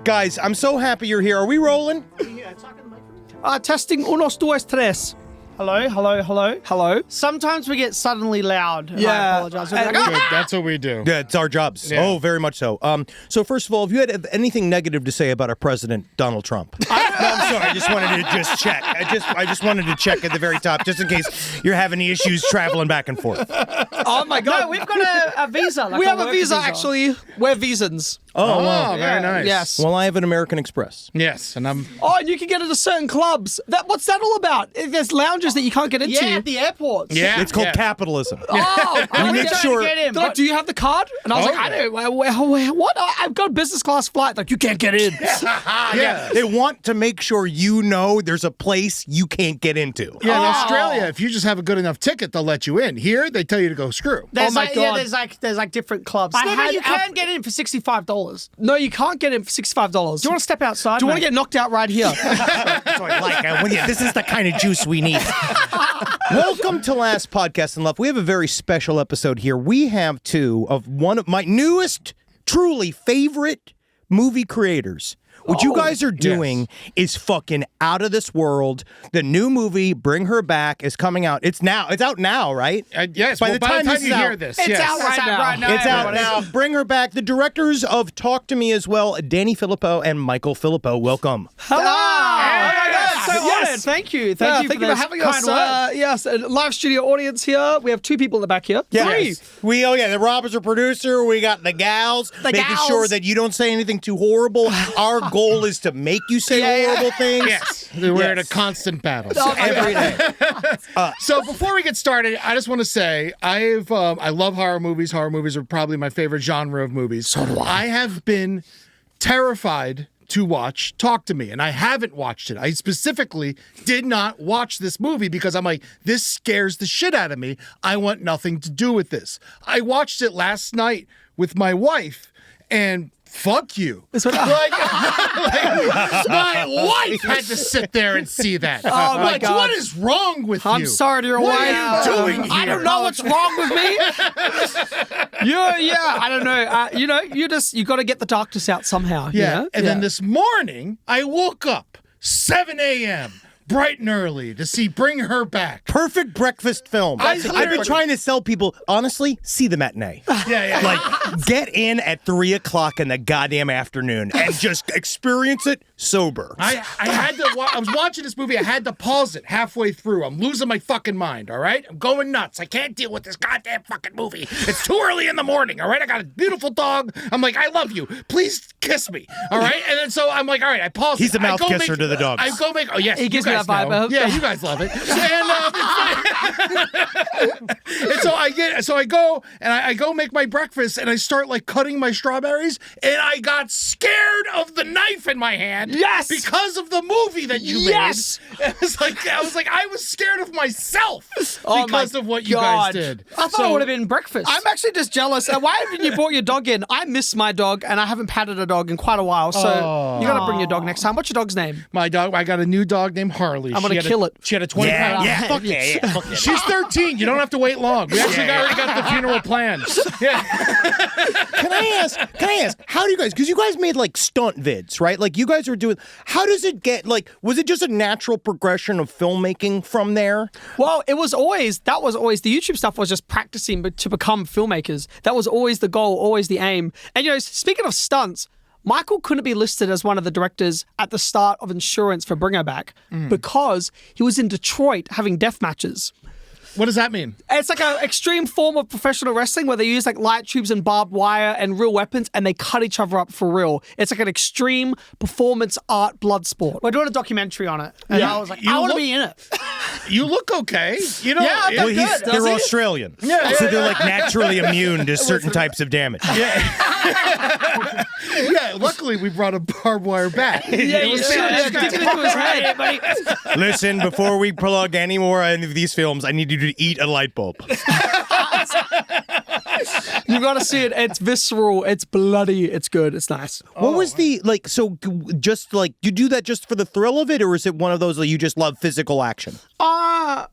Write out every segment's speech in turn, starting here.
Guys, I'm so happy you're here. Are we rolling? Testing unos, dos, tres. Hello. Sometimes we get suddenly loud. Yeah. I apologize. Good, that's what we do. Yeah, it's our jobs. Yeah. Oh, very much so. So first of all, have you had anything negative to say about our president, Donald Trump? No, I'm sorry. I just wanted to just check. I just wanted to check at the very top, just in case you're having any issues traveling back and forth. Oh my God. No, we've got a visa. Like we have a work visa, actually. We're visans. Oh, wow. Very nice. Yes. Well, I have an American Express. Yes, and I'm... Oh, and you can get into certain clubs. What's that all about? There's lounges that you can't get into. Yeah, at the airports. Yeah. It's called capitalism. Oh, We make sure. They're like, do you have the card? And I was Oh, like, I don't. What? I've got a business class flight. Like, you can't get in. Yeah, they want to make sure you know there's a place you can't get into. Yeah, in Australia, if you just have a good enough ticket, they'll let you in. Here, they tell you to go screw. There's Oh my like, God. Yeah, there's like different clubs. I No, had you can get in for $65. No, you can't get in for $65. Do you want to step outside? Do you want to get knocked out right here? That's what I like. This is the kind of juice we need. Welcome to Last Podcast in Love. We have a very special episode here. We have two of one of my newest, truly favorite movie creators. What you guys are doing is fucking out of this world. The new movie, Bring Her Back, is coming out. It's out now, right? Yes, By the time you is hear out, this, It's yes. out right now. It's out now. Bring Her Back. The directors of Talk to Me as well, Danny Philippou and Michael Philippou. Welcome. Hello. Oh my God, so Yes. honored. Thank you. Thank for you for those having kind us. words. Yes, a live studio audience here. We have two people in the back here. Yes. Three. The Rob is our producer. We got the gals, making gals. sure that you don't say anything too horrible. Our goal is to make you say horrible things. Yes, we're in a Yes. constant battle. Every day. So before we get started, I just want to say I love horror movies. Horror movies are probably my favorite genre of movies. So do I. I have been terrified to watch Talk to Me, and I haven't watched it. I specifically did not watch this movie because I'm like, this scares the shit out of me. I want nothing to do with this. I watched it last night with my wife, and fuck you. My wife had to sit there and see that. Oh my God. What is wrong with you? I'm sorry to your wife. What are you doing here? I don't know what's wrong with me. I don't know. You got to get the darkness out somehow. Yeah. You know? And then this morning, I woke up 7 a.m. bright and early to see Bring Her Back. Perfect breakfast film. I've been trying to sell people, honestly, see the matinee. Yeah. Like, get in at 3 o'clock in the goddamn afternoon and just experience it sober. I had to. I was watching this movie. I had to pause it halfway through. I'm losing my fucking mind. All right, I'm going nuts. I can't deal with this goddamn fucking movie. It's too early in the morning. All right, I got a beautiful dog. I'm like, I love you. Please kiss me. All right, and then so I'm like, all right, I pause. He's it. a mouth kisser to the dogs. I go make. Oh yes, He gives me you guys that vibe. know. Yeah, you guys love it. And so I go and I go make my breakfast and I start like cutting my strawberries and I got scared of the knife in my hand. Yes! Because of the movie that you Yes! made. I was scared of myself Oh because my of what you God. guys did. I thought it would have been breakfast. I'm actually just jealous. Why haven't you brought your dog in? I miss my dog, and I haven't patted a dog in quite a while. So you got to bring your dog next time. What's your dog's name? My dog, I got a new dog named Harley. I'm gonna kill it. She had a 20-pound. Yeah, fuck yeah. Fuck yeah. She's 13. You don't have to wait long. We actually already got the funeral planned. Yeah. Can I ask, how do you guys, because you guys made like stunt vids, right? Like you guys are doing, how does it get, like, was it just a natural progression of filmmaking from there? Well, that was always the YouTube stuff was just practicing to become filmmakers. That was always the goal, always the aim. And speaking of stunts, Michael couldn't be listed as one of the directors at the start of Insurance for Bring Her Back because he was in Detroit having death matches. What does that mean? It's like an extreme form of professional wrestling where they use like light tubes and barbed wire and real weapons and they cut each other up for real. It's like an extreme performance art blood sport. We're doing a documentary on it. And I was like, I want to be in it. You look okay. You know, Yeah, Well, good. they're Australian. So they're like naturally immune to certain types of damage. yeah, luckily we brought a barbed wire bat. Yeah, you should. Dig it into his head, buddy. Listen, before we plug any more of these films, I need you to eat a light bulb. You gotta see it. It's visceral. It's bloody. It's good. It's nice. What was the, like, so just like, you do that just for the thrill of it, or is it one of those that you just love physical action?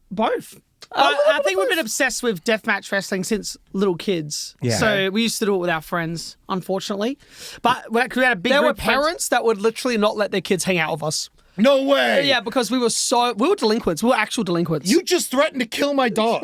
Both. I think we've been obsessed with deathmatch wrestling since little kids. Yeah. So we used to do it with our friends, unfortunately. But we had a big There were group of friends. parents that would literally not let their kids hang out with us. No way. Yeah, because we were delinquents. We were actual delinquents. You just threatened to kill my dog.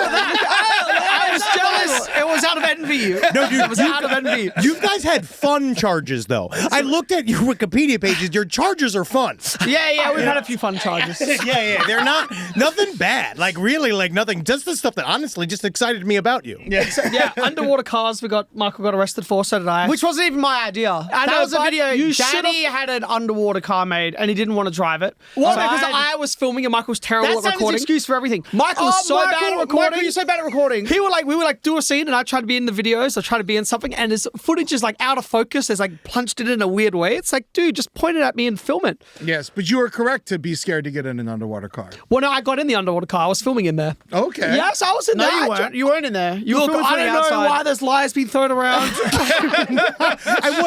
I was jealous. It was out of envy. No, dude, It was out of envy. You guys had fun charges, though. I looked at your Wikipedia pages. Your charges are fun. Yeah, we've had a few fun charges. Yeah. They're nothing bad. Like, really, like, nothing. Just the stuff that honestly just excited me about you. Yeah, underwater cars. Michael got arrested for. So did I. Which wasn't even my idea. I That know, was a but video. you Danny had an underwater car made, and he didn't want to drive it. Well, So because had- I was filming and Michael was terrible That's at his recording. excuse for everything. Michael was so bad at recording. Michael, you're so bad at recording. We would like do a scene, and I tried to be in the videos. I tried to be in something, and his footage is like out of focus. It's like punched it in a weird way. It's like, dude, just point it at me and film it. Yes, but you were correct to be scared to get in an underwater car. Well, no, I got in the underwater car. I was filming in there. Okay. Yes, I was in No, there. you weren't. You weren't in there. You were Look, filming I from the don't know outside. why there's lies being thrown around.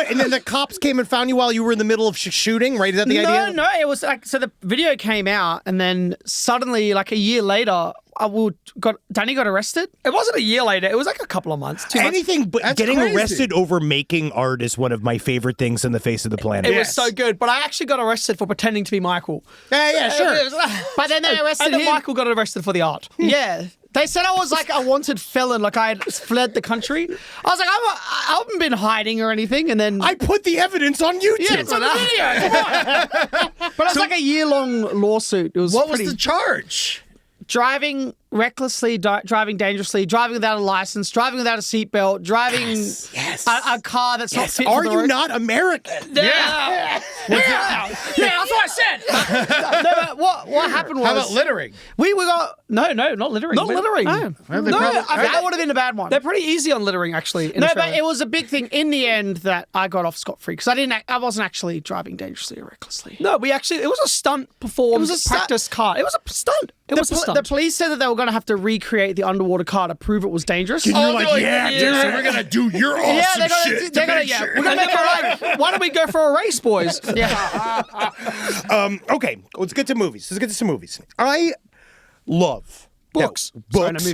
And then the cops came and found you while you were in the middle of shooting, right? Is that the idea? No, it was like, so the video came out, and then suddenly, like a year later, Danny got arrested. It wasn't a year later. It was like a couple of months. 2 months. Anything but That's getting crazy. arrested over making art is one of my favorite things on the face of the planet. It was so good, but I actually got arrested for pretending to be Michael. Yeah, sure. But then they arrested And then him. Michael got arrested for the art. Yeah. They said I was like a wanted felon, like I had fled the country. I was like, I haven't been hiding or anything. And then I put the evidence on YouTube. yeah, it's on the video. Come on. But it was like a year-long lawsuit. It was What was pretty the charge? driving recklessly, driving dangerously, driving without a license, driving without a seatbelt, driving a car that's not fit Are for the you road. not American? Yeah, that's what I said. No, but what happened was How about littering? we got not littering. Not littering. No, Well, they No, probably- I think that would have been a bad one. They're pretty easy on littering, actually. In No, Australia. but it was a big thing in the end that I got off scot-free because I wasn't actually driving dangerously or recklessly. No, it was a stunt performed, It was a stunt. practice car. It was a stunt. It was a stunt. The police said that they were going to have to recreate the underwater car to prove it was dangerous. You're Oh, like, they're yeah, dude, dude. so we're gonna do your awesome Yeah, they're gonna- shit they're to gonna- make yeah, sure. we're gonna And they were like, why don't we go for a race, boys? Okay, let's get to movies. Let's get to some movies. I love Books. Books. Sorry, no, movies.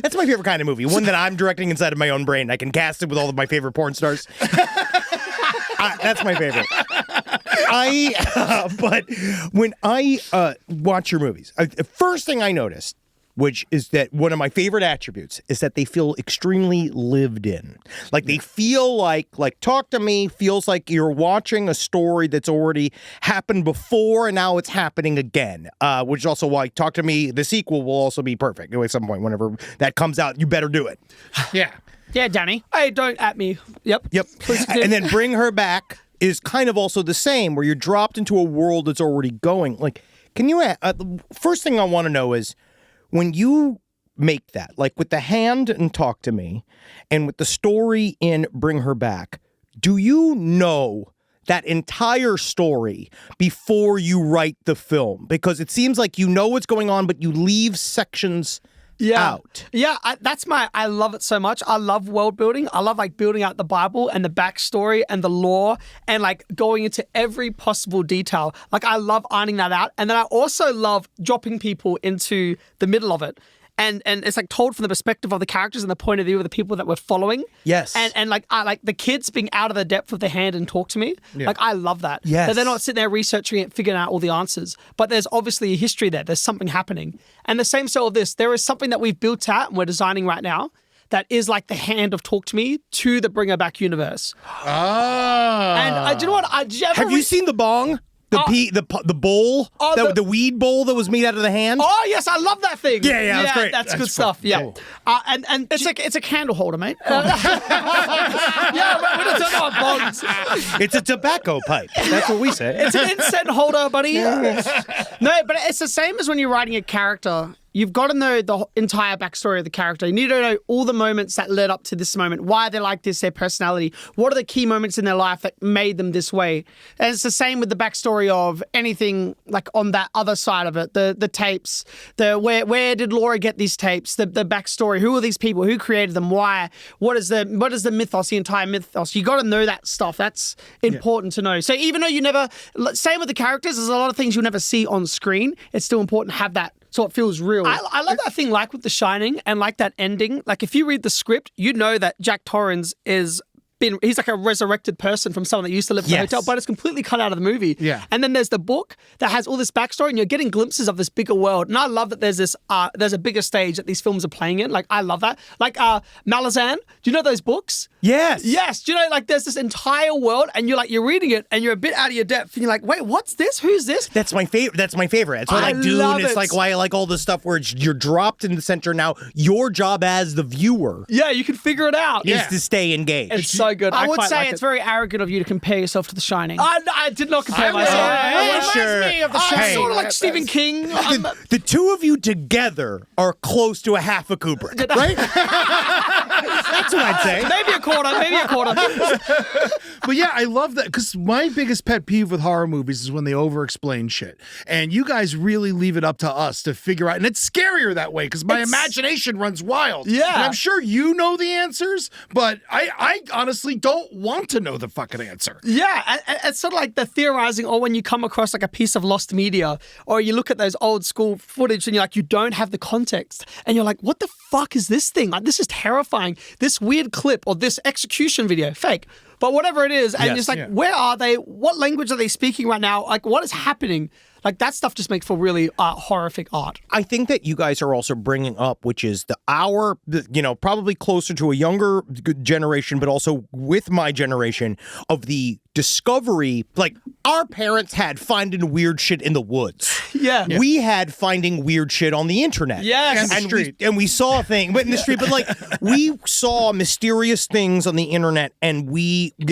That's my favorite kind of movie. One that I'm directing inside of my own brain. I can cast it with all of my favorite porn stars. That's my favorite. But when I watch your movies, the first thing I noticed, which is that one of my favorite attributes, is that they feel extremely lived in. Like they feel like Talk to Me feels like you're watching a story that's already happened before and now it's happening again. Which is also why Talk to Me, the sequel, will also be perfect. At some point, whenever that comes out, you better do it. Yeah. Yeah, Danny. Hey, don't at me. Yep. Please do. And then Bring Her Back is kind of also the same, where you're dropped into a world that's already going. Like, can you? First thing I want to know is when you make that, like with The Hand and Talk to Me, and with the story in Bring Her Back, do you know that entire story before you write the film? Because it seems like you know what's going on, but you leave sections out. Yeah, I love it so much. I love world building. I love like building out the Bible and the backstory and the lore and like going into every possible detail. Like I love ironing that out. And then I also love dropping people into the middle of it. And it's like told from the perspective of the characters and the point of view of the people that we're following. Yes. And like I like the kids being out of the depth of the hand and talk to me. Like I love that. Yes. That they're not sitting there researching it, figuring out all the answers. But there's obviously a history there. There's something happening. And the same so of this. There is something that we've built out and we're designing right now that is like the hand of Talk to Me to the Bring Her Back universe. Oh. And do you know what? Did you ever Have you seen the bong? The bowl? The weed bowl that was made out of the hand? Oh yes, I love that thing. Yeah, that's great. That's good stuff. Yeah, cool. and It's a candle holder, mate. yeah, we don't know our bonds. It's a tobacco pipe. That's what we say. It's an incense holder, buddy. No, but it's the same as when you're writing a character you've got to know the entire backstory of the character. You need to know all the moments that led up to this moment, why they're like this, their personality, what are the key moments in their life that made them this way. And it's the same with the backstory of anything like on that other side of it, the tapes, where did Laura get these tapes, the backstory, who are these people, who created them, why, what is the mythos, the entire mythos. You got to know that stuff. That's important to know. So even though you never, same with the characters, there's a lot of things you'll never see on screen. It's still important to have that so it feels real. I love that thing like with The Shining and like that ending. Like if you read the script, you know that Jack Torrance he's like a resurrected person from someone that used to live in the hotel, but it's completely cut out of the movie. Yeah. And then there's the book that has all this backstory and you're getting glimpses of this bigger world. And I love that there's a bigger stage that these films are playing in. Like I love that. Like Malazan, do you know those books? Yes. Yes. Do you know, like there's this entire world and you're reading it and you're a bit out of your depth and you're like, wait, what's this? Who's this? That's my favorite. That's why I like Dune. love It's it. like why I like all this stuff where you're dropped in the center. Now your job as the viewer Yeah, you can figure it out. is to stay engaged. It's so good. I would quite say like it's it. very arrogant of you to compare yourself to The Shining. I did not compare myself. It sure. reminds me of The I'm Shining. sort of like Stephen King. The two of you together are close to a half a Kubrick, right? That's what I'd say. Maybe a quarter. But yeah, I love that because my biggest pet peeve with horror movies is when they over-explain shit. And you guys really leave it up to us to figure out. And it's scarier that way because my imagination runs wild. Yeah. And I'm sure you know the answers, but I honestly don't want to know the fucking answer. Yeah, it's sort of like the theorizing, or when you come across like a piece of lost media, or you look at those old school footage and you're like, you don't have the context. And you're like, what the fuck is this thing? Like, this is terrifying. This weird clip or this execution video, fake. But whatever it is, and Yes, it's like, yeah. where are they? What language are they speaking right now? Like, what is happening? Like, that stuff just makes for really horrific art. I think that you guys are also bringing up, which is probably closer to a younger generation, but also with my generation of the discovery. Like our parents had finding weird shit in the woods. Yeah. We had finding weird shit on the internet. Yes. And the street. And we saw a thing, but in the street, but like we saw mysterious things on the internet, and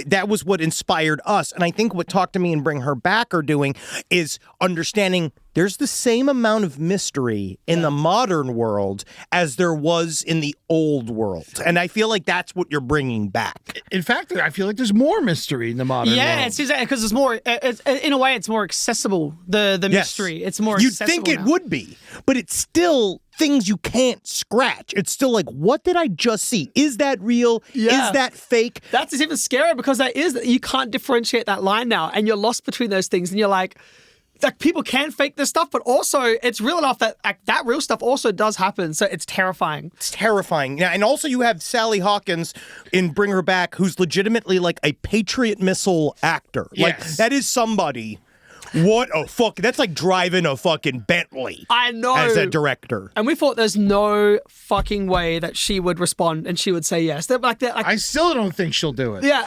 that was what inspired us. And I think what Talk to Me and Bring Her Back are doing is understanding there's the same amount of mystery in the modern world as there was in the old world. And I feel like that's what you're bringing back. In fact, I feel like there's more mystery in the modern Yeah, world. it's because it's more. In a way, it's more accessible. The mystery. It's more. You'd accessible think it now. would be, but it's still things you can't scratch. It's still like, what did I just see? Is that real? Yeah. Is that fake? That's even scarier because you can't differentiate that line now, and you're lost between those things, and you're like people can fake this stuff, but also it's real enough that that real stuff also does happen. So it's terrifying. It's terrifying. Yeah, and also you have Sally Hawkins in Bring Her Back, who's legitimately like a Patriot missile actor. Like Yes. that is somebody. What a fuck! That's like driving a fucking Bentley. I know. As a director. And we thought there's no fucking way that she would respond and she would say yes. I still don't think she'll do it. Yeah.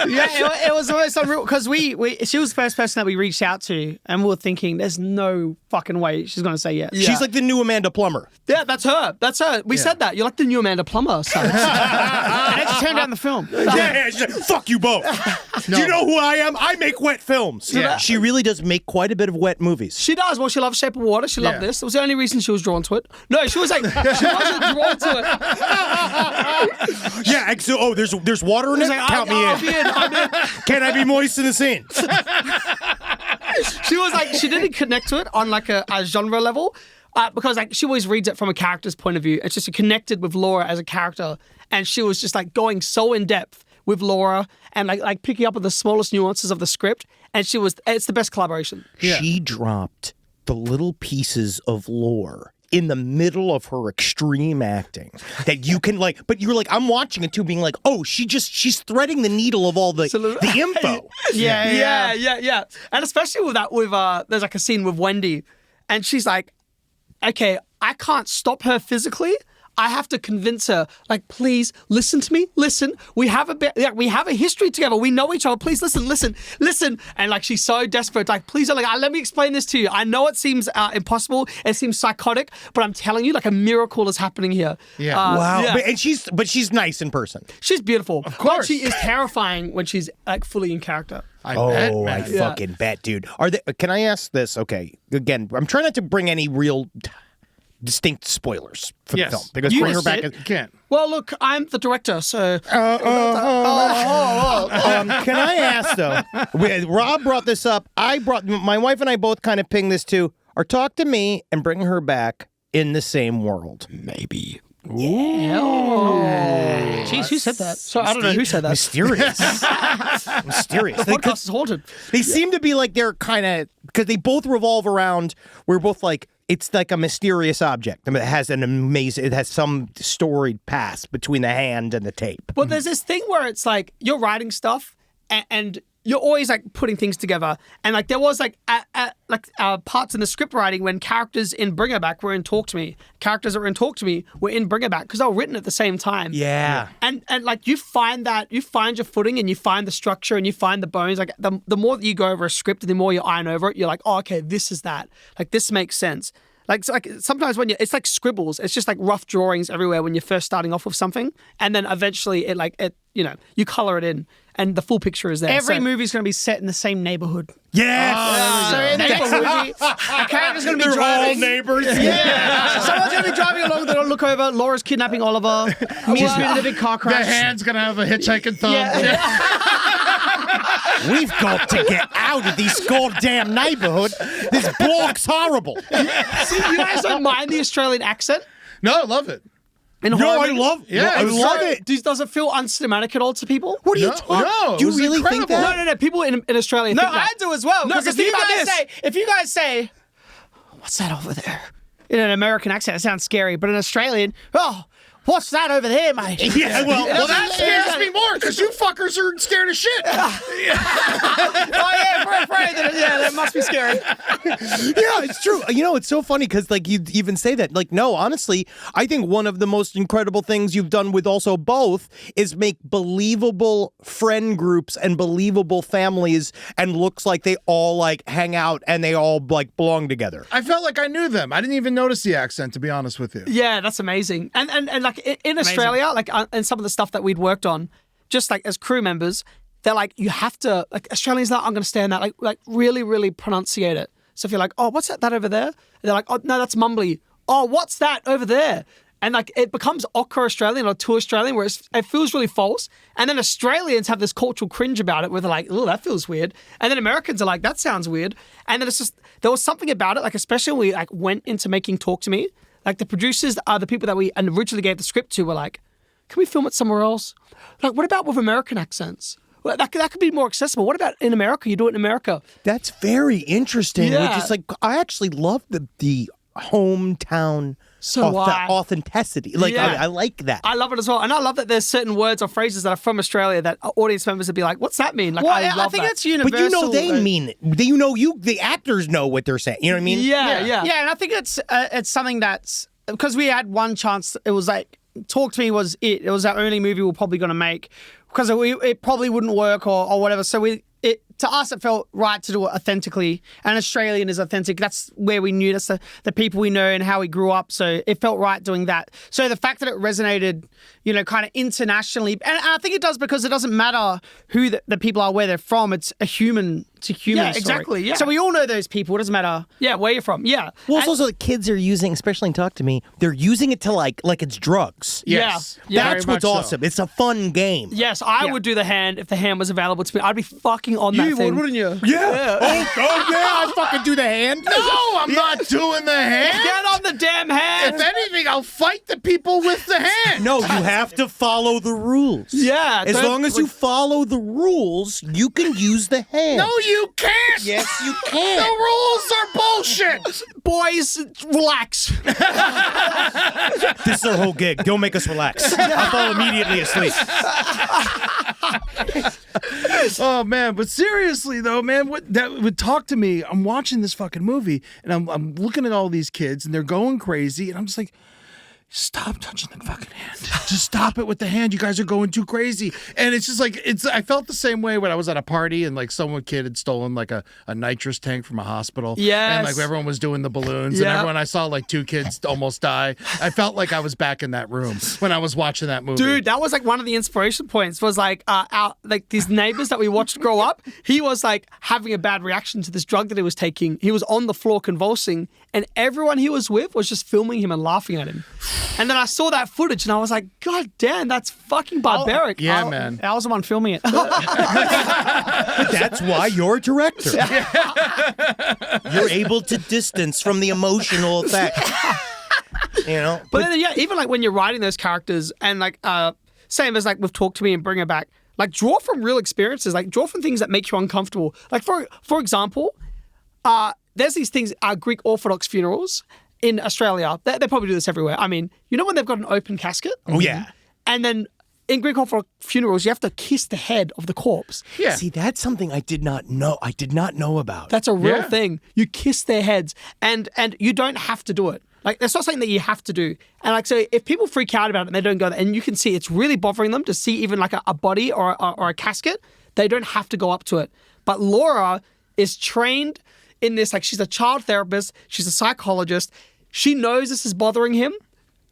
Yeah, it was almost unreal because she was the first person that we reached out to, and we were thinking, there's no fucking way she's going to say yes. Yeah. She's like the new Amanda Plummer. Yeah, that's her. We said that. You're like the new Amanda Plummer. So. And then she turned down the film. Yeah, she's like, fuck you both. Do you know who I am? I make wet films. Yeah. She really does make quite a bit of wet movies. She does. Well, she loves Shape of Water. She loved Yeah. this. It was the only reason she was drawn to it. No, she was like, she wasn't drawn to it. Yeah, so, there's water in it? Like, Count me I'll in. be in. I'm in. Can I be moist in the scene? She was like, she didn't connect to it on like a genre level because like she always reads it from a character's point of view. It's just connected with Laura as a character, and she was just like going so in depth with Laura and like picking up on the smallest nuances of the script. And it's the best collaboration. Yeah. She dropped the little pieces of lore in the middle of her extreme acting that you can like, but you're like, I'm watching it too, being like, oh, she's threading the needle of all the info. Yeah. And especially with that, there's like a scene with Wendy, and she's like, okay, I can't stop her physically. I have to convince her, like, please listen to me. Listen, we have a history together. We know each other. Please listen. And like, she's so desperate. Like, please, like, let me explain this to you. I know it seems impossible. It seems psychotic, but I'm telling you, like, a miracle is happening here. Yeah. Wow. Yeah. But she's nice in person. She's beautiful. Of course. But she is terrifying when she's like fully in character. I bet, Oh, man. I fucking bet, dude. Are they? Can I ask this? Okay, again, I'm trying not to bring any real distinct spoilers for the film because You bring her missed back. it. You can't. Well, look, I'm the director, so Can I ask though? Rob brought this up. My wife and I both kind of pinged this too. Or talk to me and bring her back in the same world. maybe. Oh. Jeez, who said that? So I don't know who said that. Mysterious. Mysterious. The podcast is haunted. They seem to be like they're kind of because they both revolve around. We're both like it's like a mysterious object. I mean, it has some storied past between the hand and the tape. But there's this thing where it's like you're writing stuff and you're always like putting things together. And like there was like parts in the script writing when characters in Bring Her Back were in Talk to Me. Characters that were in Talk to Me were in Bring Her Back because they were written at the same time. Yeah. And like you find your footing and you find the structure and you find the bones. Like the more that you go over a script, the more you iron over it, you're like, oh, okay, this is that. Like this makes sense. Like sometimes when it's like scribbles, it's just like rough drawings everywhere when you're first starting off with something, and then eventually you color it in, and the full picture is there. Every movie's going to be set in the same neighborhood. Yes. So in the next movie, a character's going to be They're all driving. neighbors. Yeah. Someone's going to be driving along. They'll look over. Laura's kidnapping Oliver. Mia's been in a big car The crash. hand's gonna have a hitchhiking thumb. We've got to get out of this goddamn neighborhood. This block's horrible. See, you guys don't mind the Australian accent? No, I love it. In No, horror I movies? love. Yeah, I it was love great. it. Does it feel uncinematic at all to people? What are you No, talking? no, it Do you was really incredible. think that? No. People in Australia No, think I that. do as well. No, Because 'cause think about this. if you guys say, "What's that over there?" in an American accent, it sounds scary. But in Australian, "Oh, what's that over there, mate?" Yeah, well, That scares me more because you fuckers are scared of shit. Oh yeah, we're afraid that. Yeah, that must be scary. yeah, it's true. You know, it's so funny because like you even say that. Like, no, honestly, I think one of the most incredible things you've done with also both is make believable friend groups and believable families, and looks like they all like hang out and they all like belong together. I felt like I knew them. I didn't even notice the accent, to be honest with you. Yeah, that's amazing. And like in Australia, like and some of the stuff that we'd worked on, just like as crew members, they're like, you have to, like Australians not understand that, like really, really pronunciate it. So if you're like, oh, what's that over there? And they're like, oh, no, that's mumbly. Oh, what's that over there? And like it becomes ochre Australian or too Australian, where it feels really false. And then Australians have this cultural cringe about it, where they're like, oh, that feels weird. And then Americans are like, that sounds weird. And then it's just there was something about it, like especially when we like went into making Talk to Me. Like the producers, the people that we originally gave the script to, were like, can we film it somewhere else? Like, what about with American accents? Well, that could be more accessible. What about in America? You do it in America. That's very interesting. Yeah. Which is like, I actually love the hometown authenticity. Like, Yeah. I like that. I love it as well. And I love that there's certain words or phrases that are from Australia that audience members would be like, what's that mean? Like, Well, I love think that. it's universal. But you know they mean it. The actors know what they're saying. You know what I mean? Yeah. Yeah, and I think it's something that's because we had one chance. It was like Talk to Me was it. It was our only movie we're probably going to make because it probably wouldn't work or whatever. So to us, it felt right to do it authentically. And Australian is authentic. That's where we knew. That's the people we know and how we grew up. So it felt right doing that. So the fact that it resonated, kind of internationally, and I think it does because it doesn't matter who the people are, where they're from. It's a human to human story. exactly, yeah. So we all know those people. It doesn't matter. Yeah, where you're from. Yeah. Well, it's also the kids are using, especially in Talk to Me, they're using it to like it's drugs. Yes. Yeah. That's very what's much so. awesome. It's a fun game. Yes, I would do the hand if the hand was available to me. I'd be fucking on that You thing. would, wouldn't you? Yeah. Oh, yeah. I fucking do the hand. No, I'm not doing the hand. Get on the damn hand. If anything, I'll fight the people with the hand. No, you have to follow the rules. Yeah, As don't- long as you follow the rules, you can use the hand. No, you can't. Yes, you The can. rules are bullshit. Boys, relax. This is our whole gig. Don't make us relax. I'll fall immediately asleep. Oh man, but seriously though, man, what that would Talk to Me. I'm watching this fucking movie and I'm looking at all these kids and they're going crazy and I'm just like, stop touching the fucking hand. just stop it with the hand. You guys are going too crazy. And it's just like, I felt the same way when I was at a party and like kid had stolen like a nitrous tank from a hospital. Yes. And like everyone was doing the balloons and everyone, I saw like 2 kids almost die. I felt like I was back in that room when I was watching that movie. Dude, that was like one of the inspiration points was like these neighbors that we watched grow up. He was like having a bad reaction to this drug that he was taking. He was on the floor convulsing and everyone he was with was just filming him and laughing at him. And then I saw that footage and I was like, God damn, that's fucking barbaric. Man. I was the one filming it. That's why you're a director. You're able to distance from the emotional effect. But then, even like when you're writing those characters and like, same as like with Talk to Me and Bring Her Back, like draw from real experiences, like draw from things that make you uncomfortable. Like for example, there's these things, Greek Orthodox funerals in Australia. They probably do this everywhere. I mean, you know when they've got an open casket? Oh, yeah. And then in Greek Orthodox funerals, you have to kiss the head of the corpse. Yeah. See, that's something I did not know. I did not know about. That's a real thing. You kiss their heads and you don't have to do it. Like, that's not something that you have to do. And like, so if people freak out about it and they don't go there, and you can see it's really bothering them to see even like a body or a casket, they don't have to go up to it. But Laura is trained in this, like she's a child therapist, she's a psychologist. She knows this is bothering him.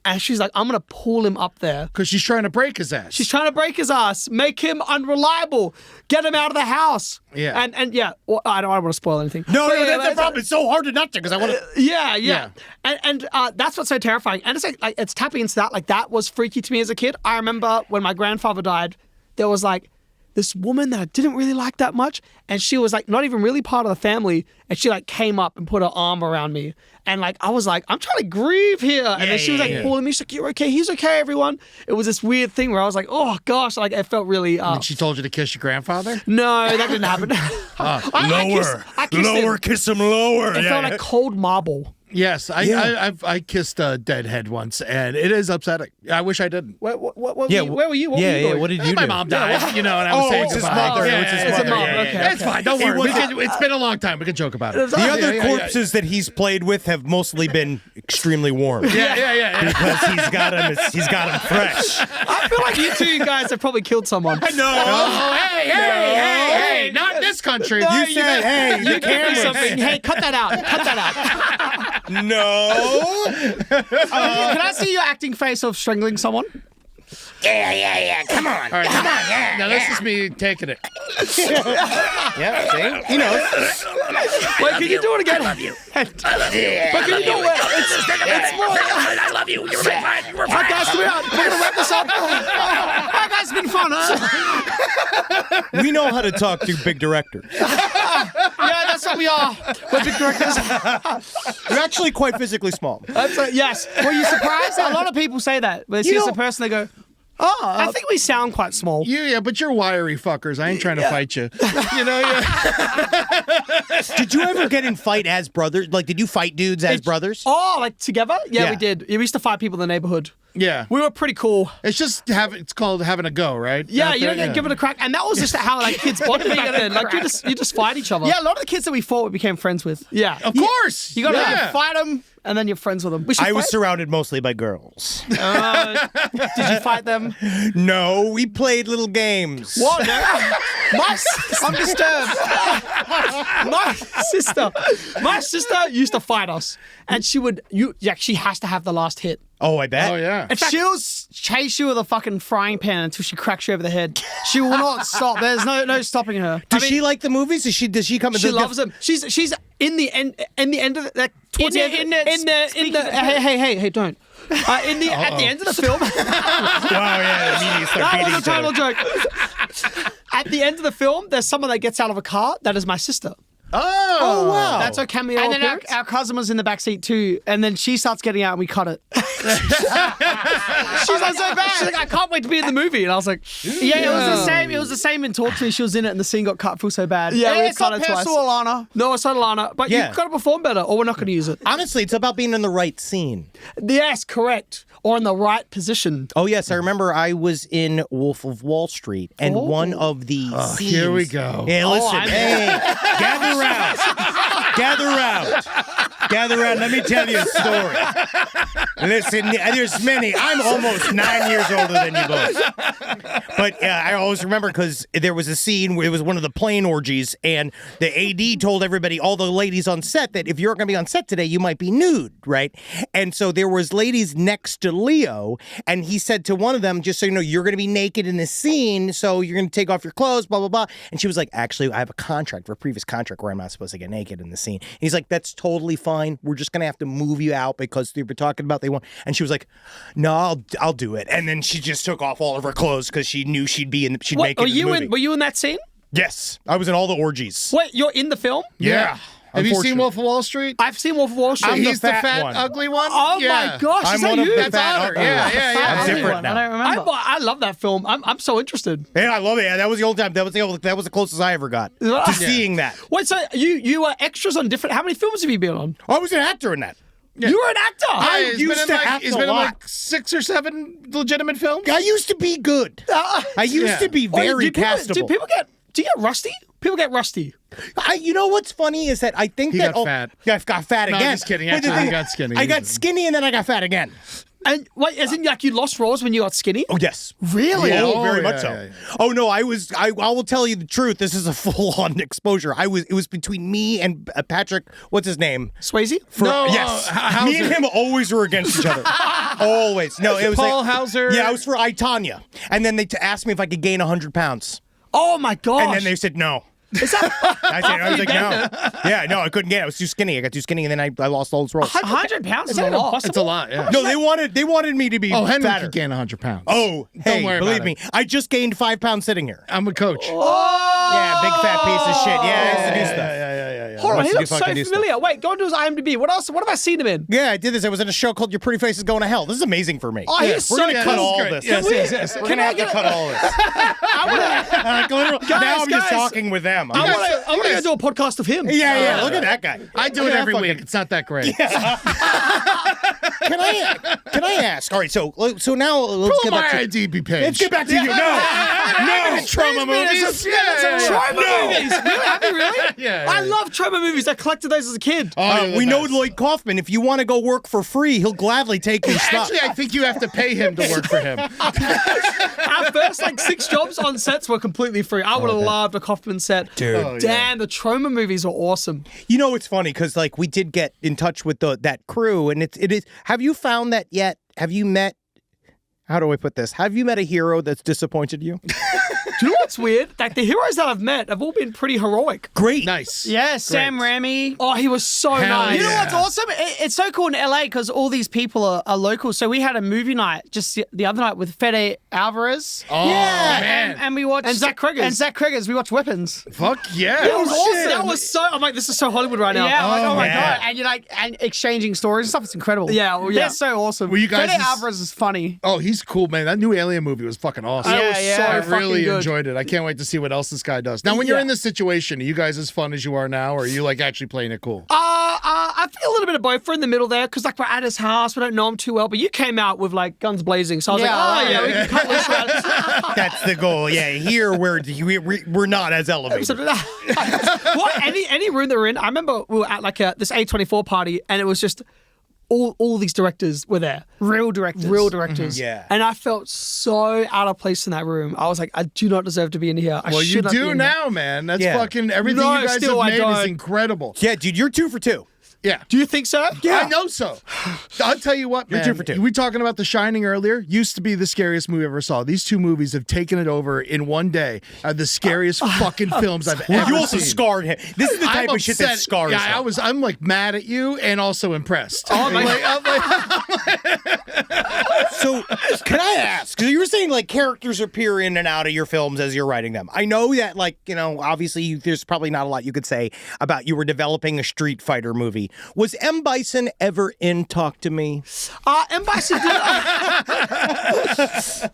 And she's like, I'm going to pull him up there. Because she's trying to break his ass. She's trying to break his ass, make him unreliable, get him out of the house. Yeah. And yeah, well, I don't want to spoil anything. No, But that's the problem. It's so hard to not to because I want to. Yeah. And that's what's so terrifying. And it's like it's tapping into that. Like that was freaky to me as a kid. I remember when my grandfather died, there was like this woman that I didn't really like that much. And she was like not even really part of the family. And she like came up and put her arm around me. And like, I was like, I'm trying to grieve here. And then she was like pulling me. She's like, you're okay. He's okay, everyone. It was this weird thing where I was like, oh gosh, like it felt really. And she told you to kiss your grandfather? No, that didn't happen. I kissed him. Kiss him lower. It felt like cold marble. Yes, I kissed a dead head once, and it is upsetting. I wish I didn't. Where were you? Yeah, What were you doing? What did you do? My mom died, and I was saying it's his goodbye. mother. Yeah, It's his it's mother. mom. Yeah, okay. It's fine. Don't worry. It's been a long time. We can joke about it. The other corpses that he's played with have mostly been extremely warm. Yeah. Because he's got him fresh. I feel like you guys have probably killed someone. No. Oh, hey, not in this country. You said, hey, You the can do camera. something. Hey, cut that out. No. Can I see your acting face of strangling someone? Yeah. Come on. All right, Come on, yeah. Now this is me taking it. Yeah, see? He knows. Wait, can you do it again? I love you. But can you do it? It's more. I love you. You were fine. You were Hi fine. guys, we're gonna wrap this up. Hi guys, it's been fun, huh? We know how to talk to big directors. Yeah, that's what we are. We're big directors. You're actually quite physically small. Yes. Were you surprised? A lot of people say that. When they see us in person, they go, "Oh, I think we sound quite small." Yeah, but you're wiry fuckers. I ain't trying to fight you. Did you ever get in fight as brothers? Like, did you fight dudes as brothers? Oh, like together? Yeah, Yeah. we did. We used to fight people in the neighborhood. Yeah. We were pretty cool. It's just it's called having a go, right? Yeah, Out you there? don't give it a crack. And that was just how like kids bonded back then. Like you just fight each other. Yeah, a lot of the kids that we fought we became friends with. Yeah. Of course. You gotta fight them and then you're friends with them. We should I was fight. surrounded mostly by girls. Did you fight them? No, we played little games. What? No. I'm disturbed. My sister used to fight us, and she has to have the last hit. Oh, I bet. Oh, yeah. In fact, she'll chase you with a fucking frying pan until she cracks you over the head. She will not stop. There's no stopping her. Does she like the movies? Does she come? She loves them. She's in the end of the towards In the the- end hey don't. At the end of the film. Wow, yeah, immediately start That beating was a each other. total joke. At the end of the film, there's someone that gets out of a car. That is my sister. Oh, wow. That's her cameo. And then appearance. our cousin was in the back seat too, and then she starts getting out and we cut it. She's like so bad. She's like, I can't wait to be in the movie, and I was like, Yeah, it was the same. It was the same in Talk to Me. She was in it, and the scene got cut. Feel so bad. Yeah, we it's cut not it twice. personal, Alana. No, it's not Alana, but Yeah. you've got to perform better, or we're not going to use it. Honestly, it's about being in the right scene. Yes, correct, or in the right position. Oh, yes. I remember I was in Wolf of Wall Street, and one of the scenes... here we go. Hey, listen. I'm- Hey, gather round. Gather round. Gather around. Let me tell you a story. Listen, there's many. I'm almost 9 years older than you both. But I always remember because there was a scene where it was one of the plane orgies, and the AD told everybody, all the ladies on set, that if you're going to be on set today, you might be nude, right? And so there was ladies next to Leo, and he said to one of them, just so you know, you're going to be naked in this scene, so you're going to take off your clothes, blah, blah, blah. And she was like, actually, I have a contract, a previous contract where I'm not supposed to get naked in the scene. And he's like, that's totally fine. We're just going to have to move you out because they've been talking about they want. And she was like, no, I'll do it. And then she just took off all of her clothes because she knew she'd make it in the movie. Were you in that scene? Yes. I was in all the orgies. Wait, you're in the film? Yeah. Have you seen Wolf of Wall Street? I've seen Wolf of Wall Street. He's the fat one. ugly one? Oh Yeah. my gosh, I'm is that one of you? the That's fat Otter. ugly Yeah, ones. yeah, yeah. I'm different now. I don't remember. I love that film. I'm so interested. Yeah, I love it. Yeah, that was the old time. That was the closest I ever got to seeing that. Wait, so you were extras on different. How many films have you been on? I was an actor in that. You were an actor. He's used been to in like, act he's a been in lot. like 6 or 7 legitimate films. I used to be good. I used to be very castable. Do you get rusty? People get rusty. You know what's funny is that I think He that got fat. Yeah, I got fat No, again. I'm just kidding. But the Actually, he thing- got skinny. I got skinny and then I got fat again. And wait, isn't like you lost roles when you got skinny? Oh yes, Really? Yeah, Oh, very yeah, much so. yeah, yeah. Oh no, I will tell you the truth. This is a full-on exposure. It was between me and Patrick. What's his name? Swayze? Yes, me and him always were against each other. Always. No, it was Paul like, Hauser. Yeah, I was for I, Tonya. And then they asked me if I could gain 100 pounds. Oh my gosh. And then they said no. I was like, no. Yeah, no, I couldn't get it. I was too skinny. I got too skinny, and then I lost all those roles. 100 pounds is a that lot. impossible? It's a lot, yeah. No, they wanted me to be Oh, Henry fatter. could gain 100 pounds. Oh, hey, worry believe about me, it. I just gained 5 pounds sitting here. I'm a coach. Yeah, big fat piece of shit. Yeah, I used to do stuff. Yeah. Hold on, Wants he to do looks so fucking do stuff. familiar. Wait, go into his IMDb. What else? What have I seen him in? Yeah, I did this. I was in a show called Your Pretty Face is Going to Hell. This is amazing for me. Oh, he's We're so gonna cut cool. all Great. this. Yes. We're gonna have to cut all this. Now I'm just guys, talking with them. I want to go do a podcast of him. Yeah. Look at that guy. I do it every week. It's not that great. Can I ask? All right, so now let's Pull get back my to IMDb page. let's get back to you. No, Trauma movies. Trauma movies. Really? Have you really? Yeah. I love trauma movies. I collected those as a kid. we know Lloyd Kaufman. If you want to go work for free, he'll gladly take your stuff. Actually, I think you have to pay him to work for him. Our first 6 jobs on sets were completely free. I would have loved a Kaufman set. Dude. Oh, yeah. Damn, the trauma movies were awesome. You know, it's funny because we did get in touch with that crew, and it is. Have you found that yet? Have you met? How do I put this? Have you met a hero that's disappointed you? Do you know what's weird? Like the heroes that I've met have all been pretty heroic. Great. Nice. Yeah, Sam Raimi. Oh, he was so Hell nice. You know yeah. what's awesome? It's so cool in LA because all these people are local. So we had a movie night just the other night with Fede Alvarez. Oh, man. And we watched And Zach Cregers. We watched Weapons. Fuck yeah. That was Oh, awesome. shit. That was so. I'm like, this is so Hollywood right now. Yeah, oh my man. god! And you're and exchanging stories and stuff. It's incredible. Yeah, well, yeah. They're so awesome. Were you guys Fede just- Alvarez is funny. Oh, he's cool, man. That new Alien movie was fucking awesome. That was so I fucking really good. enjoyed it. I can't wait to see what else this guy does. Now, when you're in this situation, are you guys as fun as you are now, or are you actually playing it cool? I think a little bit of both. We're in the middle there because we're at his house. We don't know him too well, but you came out with guns blazing. So I was we can cut this out. That's the goal. Yeah. Here we're not as elevated. What? Any room that we're in? I remember we were at this A24 party, and it was just all these directors were there. Real directors. Yeah. And I felt so out of place in that room. I was like, I do not deserve to be in here. Well, you should not be do in now, man. That's Yeah. fucking everything No, you guys still, I have made is don't. incredible. Yeah, dude, you're 2 for 2. Yeah. Do you think so? I know so. I'll tell you what, man. You're 2 for 2. We talking about The Shining earlier. Used to be the scariest movie I ever saw. These 2 movies have taken it over in one day. The scariest fucking films I've ever You also seen. scarred him. This is the type I'm of shit that upset. scars Yeah, him. I'm mad at you and also impressed. Oh my So, can I ask? Because you were saying characters appear in and out of your films as you're writing them. I know that, obviously there's probably not a lot you could say about you were developing a Street Fighter movie. Was M. Bison ever in Talk to Me? M. Bison did.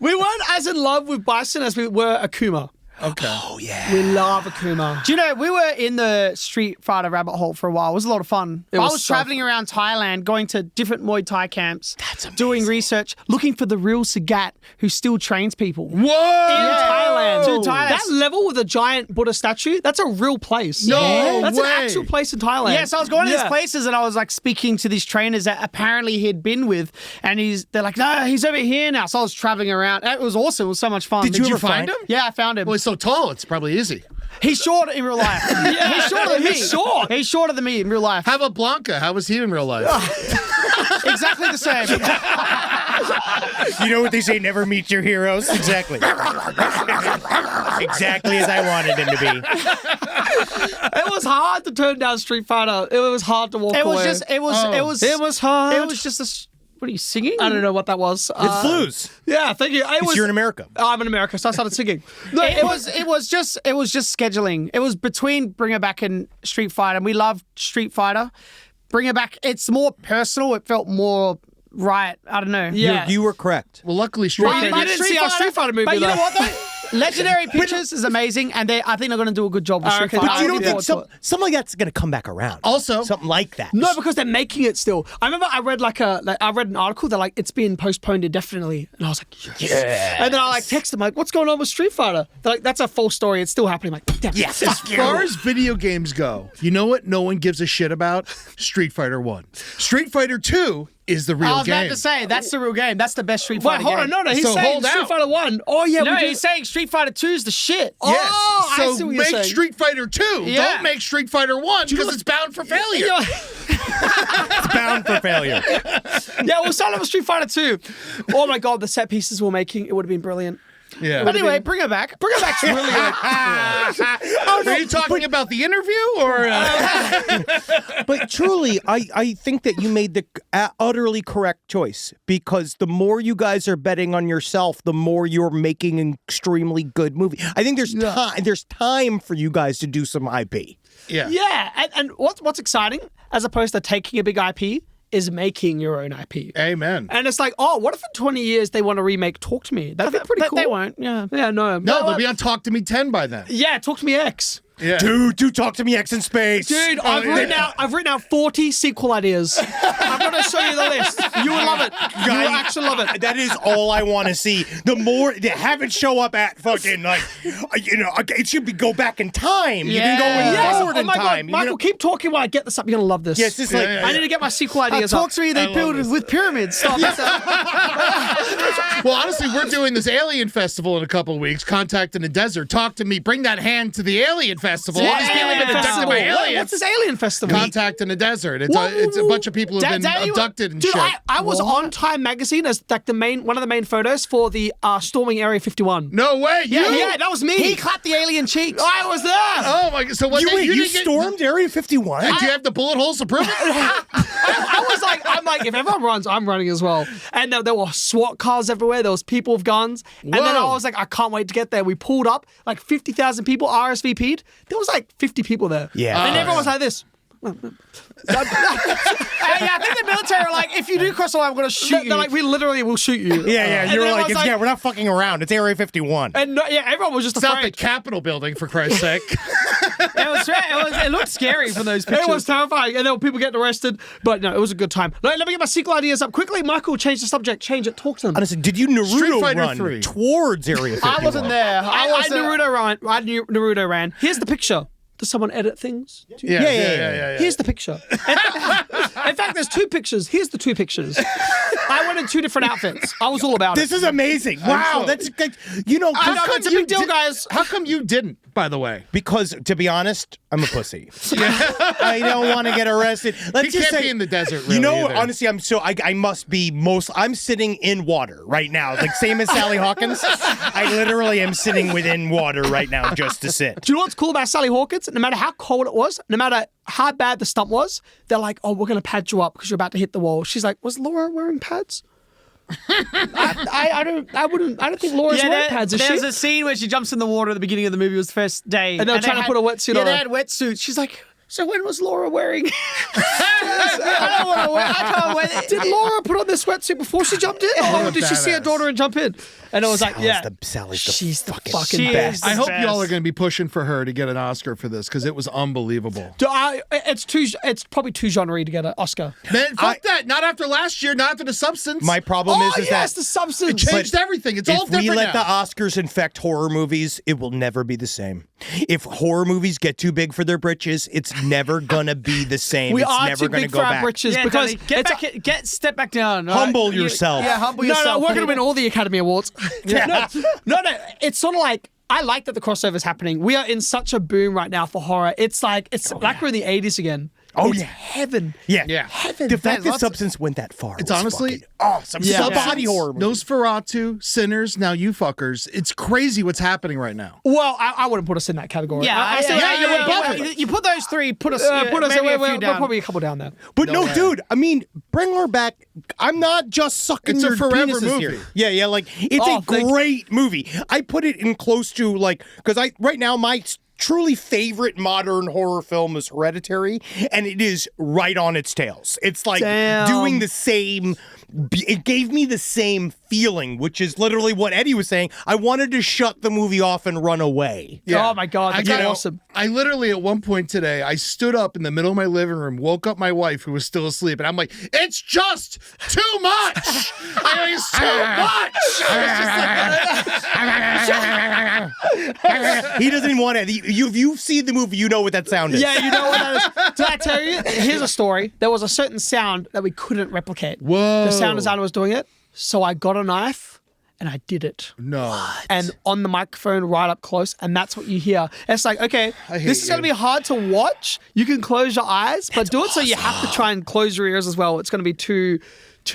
We weren't as in love with Bison as we were Akuma. Okay. Oh, yeah. We love Akuma. Do you know, we were in the Street Fighter rabbit hole for a while. It was a lot of fun. I was was so traveling around Thailand, going to different Muay Thai camps, doing research, looking for the real Sagat who still trains people. Whoa! In Thailand. To Thailand. That level with a giant Buddha statue, that's a real place. No That's way. an actual place in Thailand. Yeah, so I was going to these Yeah. places and I was like speaking to these trainers that apparently he'd been with, and they're like, no, he's over here now. So I was traveling around. It was awesome. It was so much fun. Did you ever find him? Yeah, I found him. Well, he's so tall, it's probably easy. He's short in real life. He's shorter than me. He's short. He's shorter than me in real life. How about Blanca? How was he in real life? Exactly the same. You know what they say, never meet your heroes? Exactly. Exactly as I wanted him to be. It was hard to turn down Street Fighter. It was hard to walk away. It was just. It was hard. It was just a. What are you singing? I don't know what that was. It's blues. Yeah, thank you. You're in America. I'm in America, so I started singing. No, It was just scheduling. It was between Bring It Back and Street Fighter, and we love Street Fighter. Bring It Back. It's more personal. It felt more right. I don't know. Yeah. You were correct. Well, luckily, Street Well, you Fighter. didn't see our Street Fighter movie, But you know though. what though? Legendary Pictures is amazing, and I think they're going to do a good job with Street okay. Fighter. But you I'm don't looking think forward to something like that's going to come back around? Also- something like that. No, because they're making it still. I remember I read I read an article that like it's being postponed indefinitely, and I was like, yes. And then I like text them like, what's going on with Street Fighter? They're like, that's a full story. It's still happening. I'm like, damn. Yes. As far as video games go, you know what no one gives a shit about? Street Fighter 1. Street Fighter 2 is the real I was game. about to say that's the real game. That's the best Street Wait, Fighter hold game. on. No. He's So saying hold Street out. Fighter 1. Oh, yeah. No, we he's saying Street Fighter 2 is the shit. Yes. Oh, I so see what you're make saying. Street Fighter 2. Yeah. Don't make Street Fighter 1 because it's bound for failure. It's bound for failure. Yeah, we'll start off with Street Fighter 2. Oh my god, the set pieces we're making, it would have been brilliant. Yeah. Anyway, Bring It Back. Bring It Back's really good. Are you talking about the interview or? But truly, I think that you made the utterly correct choice, because the more you guys are betting on yourself, the more you're making an extremely good movie. I think there's time for you guys to do some IP. Yeah. Yeah, and what's exciting, as opposed to taking a big IP, is making your own IP. Amen. And it's like, oh, what if in 20 years they want to remake Talk to Me? That'd be pretty cool. They won't. Yeah. Yeah, no. No, they'll be on Talk to Me 10 by then. Yeah, Talk to Me X. Yeah. Dude, do Talk to Me X in space. Dude, I've written out 40 sequel ideas. I'm going to show you the list. You will love it. You will actually love it. That is all I want to see. The more they have it show up at fucking it should be go back in time. You can go Yes. forward Oh in my time. God, Michael, keep talking while I get this up. You're going to love this. Yes, it's like I need to get my sequel ideas up. Talk to me. They build it with pyramids. Stop. Well, honestly, we're doing this Alien Festival in a couple of weeks. Contact in the Desert. Talk to me. Bring that hand to the Alien Festival. All these people have been abducted by aliens. What's this Alien Festival? Contact in the Desert. It's a bunch of people who have been abducted and Dude, shit. I was on Time Magazine as like one of the main photos for the storming Area 51. No way. Yeah, that was me. He clapped the alien cheeks. I was there. Oh my God. So what? you you you didn't get- stormed Area 51? Do you have the bullet holes to prove it? I was like, if everyone runs, I'm running as well. And there were SWAT cars everywhere. There was people with guns. And then I Whoa. was like, I can't wait to get there. We pulled up, like 50,000 people RSVP'd. There was like 50 people there. Yeah. And everyone was like this. I think the military are like, if you do cross the line, I'm going to shoot you. They're like, we literally will shoot you. Yeah, And you were then like, everyone's we're not fucking around. It's Area 51. And everyone was just It's not the afraid. Capitol building, for Christ's sake. It looked scary from those pictures. It was terrifying, and there were people getting arrested. But no, it was a good time. Let me get my sequel ideas up quickly. Michael, change the subject. Change it. Talk to them. Honestly, did you Street Naruto Fighter run 3. towards Area 51? I wasn't there. I Naruto ran. Here's the picture. Does someone edit things? Yeah. Here's the picture. In fact, there's two pictures. Here's the two pictures. I went in two different outfits. I was all about This it. is amazing. Wow, so- that's like, I know, it's a big deal, guys. How come you didn't, by the way? because to be honest, I'm a pussy. I don't want to get arrested. Let's You just can't say, be in the desert, you really, know, either. honestly, I must be I'm sitting in water right now, like same as Sally Hawkins. I literally am sitting within water right now just to sit. Do you know what's cool about Sally Hawkins? No matter how cold it was, no matter how bad the stunt was, they're like, oh, we're going to pad you up because you're about to hit the wall. She's like, was Laura wearing pads? I don't think Laura's wearing pads, is she? There's a scene where she jumps in the water at the beginning of the movie. It was the first day. And they were trying to put a wetsuit on Yeah, her. they had wetsuits. She's like, So when was Laura wearing? I don't want to wear. I can't wait. Did Laura put on this sweatsuit before she jumped in, or did she see her daughter and jump in? And it was like, Sally's the she's the fucking fucking best. I hope y'all are going to be pushing for her to get an Oscar for this because it was unbelievable. It's probably too genre to get an Oscar. Man, fuck that. Not after last year. Not after The Substance. My problem is yes, that the substance. it changed everything. It's all if different we let now. the Oscars infect horror movies, it will never be the same. If horror movies get too big for their britches, it's never gonna be the same. We it's are never too gonna big go for our back. britches Yeah, because Danny, step back down. all right? Humble yourself. Yeah, humble No, yourself. we're going to buddy. win all the Academy Awards. no, it's sort of like, I like that the crossover's happening. We are in such a boom right now for horror. It's like, like we're in the 80s again. Oh, it's yeah. heaven. Yeah. Heaven. The fact that lots of- Substance went that far. It's was honestly fucking awesome. Yeah. Body horror. movie. Nosferatu, Sinners, now you fuckers. It's crazy what's happening right now. Well, I wouldn't put us in that category. I still- you're above it. You put those three. Put us. put us maybe a we're few down. probably a couple down there. But no, dude. I mean, bring her back. I'm not just sucking It's a your forever penises movie. here. Yeah. Like it's a great movie. I put it in close to like because right now my truly favorite modern horror film is Hereditary, and it is right on its tails. It's like doing the same. It gave me the same feeling, which is literally what Eddie was saying. I wanted to shut the movie off and run away. Oh my God, that's got- awesome. I literally, at one point today, I stood up in the middle of my living room, woke up my wife who was still asleep, and I'm like, it's just too much. It's too much. He doesn't even want it. If you've seen the movie, you know what that sound is. Yeah, you know what that is. Did I tell you? Here's a story. There was a certain sound that we couldn't replicate. Whoa. The sound designer was doing it. So I got a knife and I did it. No. And on the microphone right up close, and that's what you hear. It's like, okay, this is going to be hard to watch. You can close your eyes, but do it so you have to try and close your ears as well. It's going to be too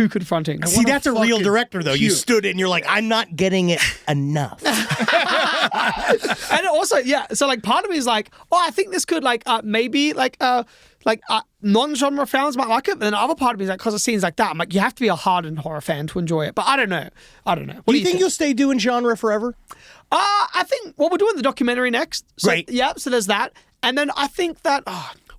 confronting. See, that's a real fucking director, though. You cute. stood it and you're like, I'm not getting it enough. And also, yeah, so like part of me is like, oh, I think this could maybe non-genre fans might like it, but then the other part of me is like, because of scenes like that, I'm like, you have to be a hardened horror fan to enjoy it. But I don't know. What Do you think you'll stay doing genre forever? I think, well, we're doing the documentary next. So, Right. Yeah, so there's that. And then I think that,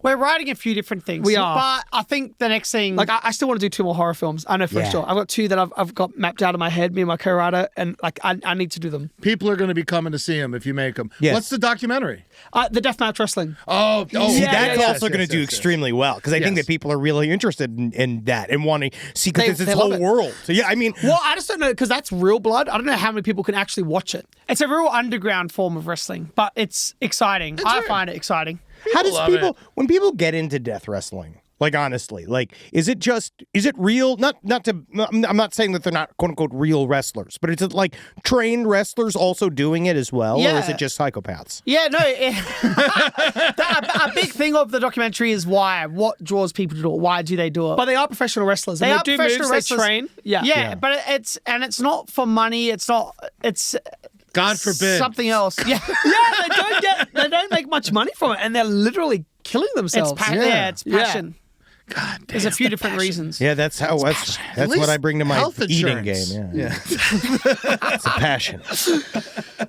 We're writing a few different things. We are. But I think the next thing. like, I still want to do 2 more horror films. I know for Yeah. sure. I've got 2 that I've got mapped out of my head, me and my co-writer, and like, I need to do them. People are going to be coming to see him if you make them. Yes. What's the documentary? The Deathmatch Wrestling. Oh, See, Yeah, that's yeah, also going to do extremely well because I think Yes. that people are really interested in that and wanting to see because it's They this love whole it. world. So yeah, I mean, Well, I just don't know, because that's real blood. I don't know how many people can actually watch it. It's a real underground form of wrestling, but it's exciting. I find it exciting. how does love it. when people get into death wrestling? Like honestly, like is it real? I'm not saying that they're not quote unquote real wrestlers, but is it like trained wrestlers also doing it as well, or is Yeah. it just psychopaths? Yeah, no. A big thing of the documentary is why. What draws people to do it? Why do they do it? But they are professional wrestlers. They and are do professional moves, wrestlers. They train. Yeah. yeah, but it's not for money. It's God forbid. something else. Yeah, They don't make much money from it, and they're literally killing themselves. it's it's passion. God damn. There's a few different reasons. Yeah, that's that's At what least I bring to my health eating insurance. game. Yeah. It's a passion.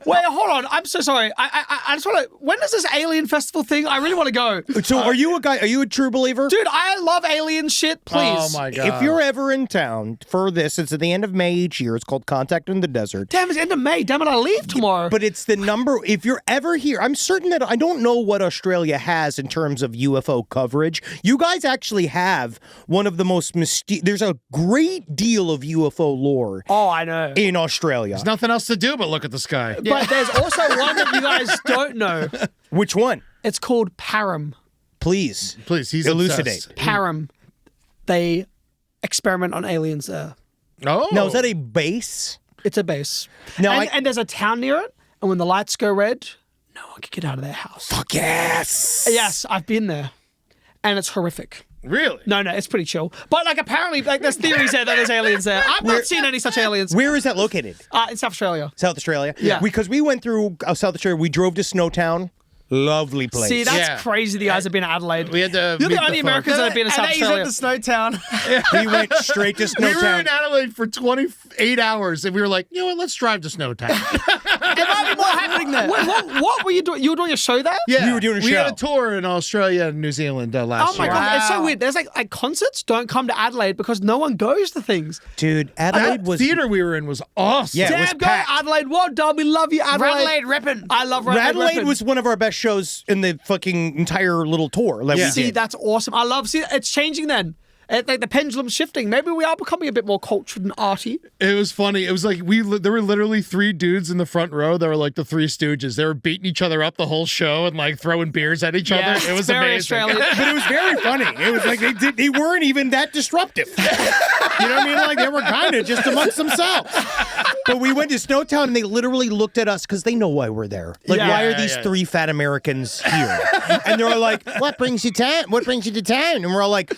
Wait, hold on. I'm so sorry. I just want to. When does this Alien Festival thing? I really want to go. So, are you a guy? Are you a true believer? Dude, I love alien shit. Please. Oh my God. If you're ever in town for this, it's at the end of May each year. It's called Contact in the Desert. Damn, it's end of May. Damn it, I leave tomorrow. But it's the number. If you're ever here, I'm certain that I don't know what Australia has in terms of UFO coverage. You guys actually have one of the most mysterious. There's a great deal of UFO lore oh, I know. in Australia. There's nothing else to do but look at the sky. But there's also one that you guys don't know. Which one? It's called Param. Please. Please, he's Elucidate. obsessed. Param. They experiment on aliens there. Oh. Now, is that a base? It's a base. No, and there's a town near it, and when the lights go red, no one can get out of their house. Fuck yes. Yes, I've been there. And it's horrific. Really? No, it's pretty chill. But like apparently, like there's theories there that there's aliens there. I've not seen any such aliens. Where is that located? In South Australia. South Australia? Yeah. Because we went through South Australia. We drove to Snowtown. Lovely place. See, that's Yeah. crazy. The guys have been to Adelaide. We had to You're meet the only folks. Americans that have been to South And he's Australia. at the snow town. we went straight to We were Snowtown. in Adelaide for 28 hours, and we were like, you know what? Let's drive to Snowtown. There might be more happening there. Wait, what were you doing? You were doing a show there? Yeah, We were doing a We had show. a tour in Australia and New Zealand last Oh my year. god, it's so Wow. weird. There's like concerts don't come to Adelaide because no one goes to things. Dude, Adelaide That was theater we were in was awesome. Yeah, it was Damn, go packed. Adelaide. Well done. We love you, Adelaide. Adelaide ripping. I love Adelaide. Adelaide was one of our best shows in the fucking entire little tour. That Yeah. we See, did. that's awesome. I love. See, it's changing then. Like the pendulum's shifting. Maybe we are becoming a bit more cultured and arty. It was funny. It was like there were literally 3 dudes in the front row that were like the 3 Stooges. They were beating each other up the whole show and like throwing beers at each other. It was very amazing. Australian. But it was very funny. It was like they weren't even that disruptive. You know what I mean? Like they were kind of just amongst themselves. But we went to Snowtown and they literally looked at us because they know why we're there. Like, Yeah. why are Yeah, these yeah. 3 fat Americans here? And they're all like, "What brings you to town?" And we're all like,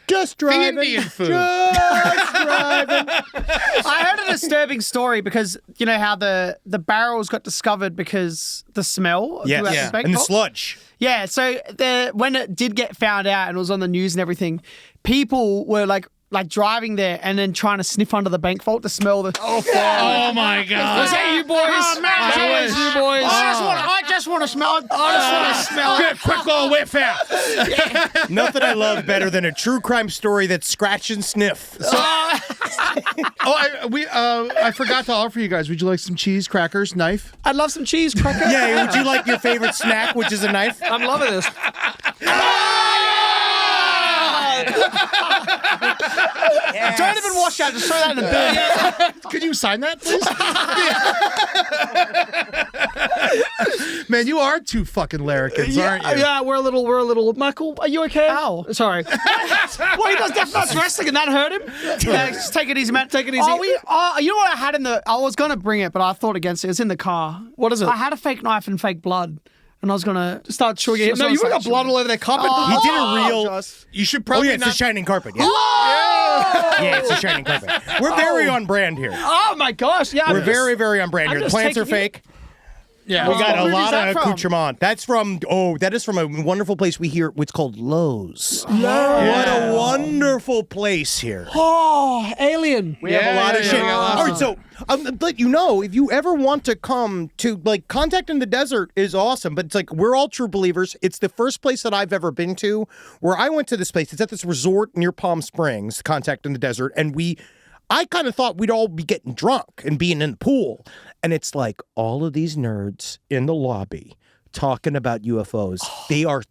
"Just driving, Indian food." just driving." I heard a disturbing story because you know how the barrels got discovered because the smell. Yes, throughout Yeah. the and the Bangkok. sludge. Yeah, so when it did get found out and it was on the news and everything, people were like driving there and then trying to sniff under the bank vault to smell the. Oh my god! Was that you boys? Oh, man, Was that I wish. you boys? I just want to smell. I just want to smell. Quick, quick, go away fast. Nothing I love better than a true crime story that's scratch and sniff. I forgot to offer you guys. Would you like some cheese, crackers, knife? I'd love some cheese cracker. Yeah, would you like your favorite snack, which is a knife? I'm loving this. Don't even wash out. Just throw that in the bin. Could you sign that, please? Man, you are 2 fucking larrikins, aren't you? Yeah, we're a little. Michael, are you okay? Ow. Sorry. Well, he does Death Nuts wrestling and that hurt him. Yeah, just take it easy, man. Take it easy. You know what I had in the? I was gonna bring it, but I thought against it. It's in the car. What is it? I had a fake knife and fake blood, and I was gonna Start chewing it. No, you got blood all over their carpet. He did a real. Josh. You should Oh probably yeah, it's a not. shining carpet. Yeah. Yeah, it's a shining carpet. We're very on brand here. Oh my gosh! Yeah, We're very, very on brand I'm here. The just plants are taking it- fake. Yeah, We got a What movie is lot that of from? accoutrement. That is from a wonderful place we hear. It's called Lowe's. What a wonderful place here. Oh, Alien. We have a lot of yeah, shit. yeah, lots All right, so but if you ever want to come to like Contact in the Desert is awesome, but it's like we're all true believers. It's the first place that I've ever been to where I went to this place. It's at this resort near Palm Springs, Contact in the Desert, and I kind of thought we'd all be getting drunk and being in the pool. And it's like all of these nerds in the lobby talking about UFOs.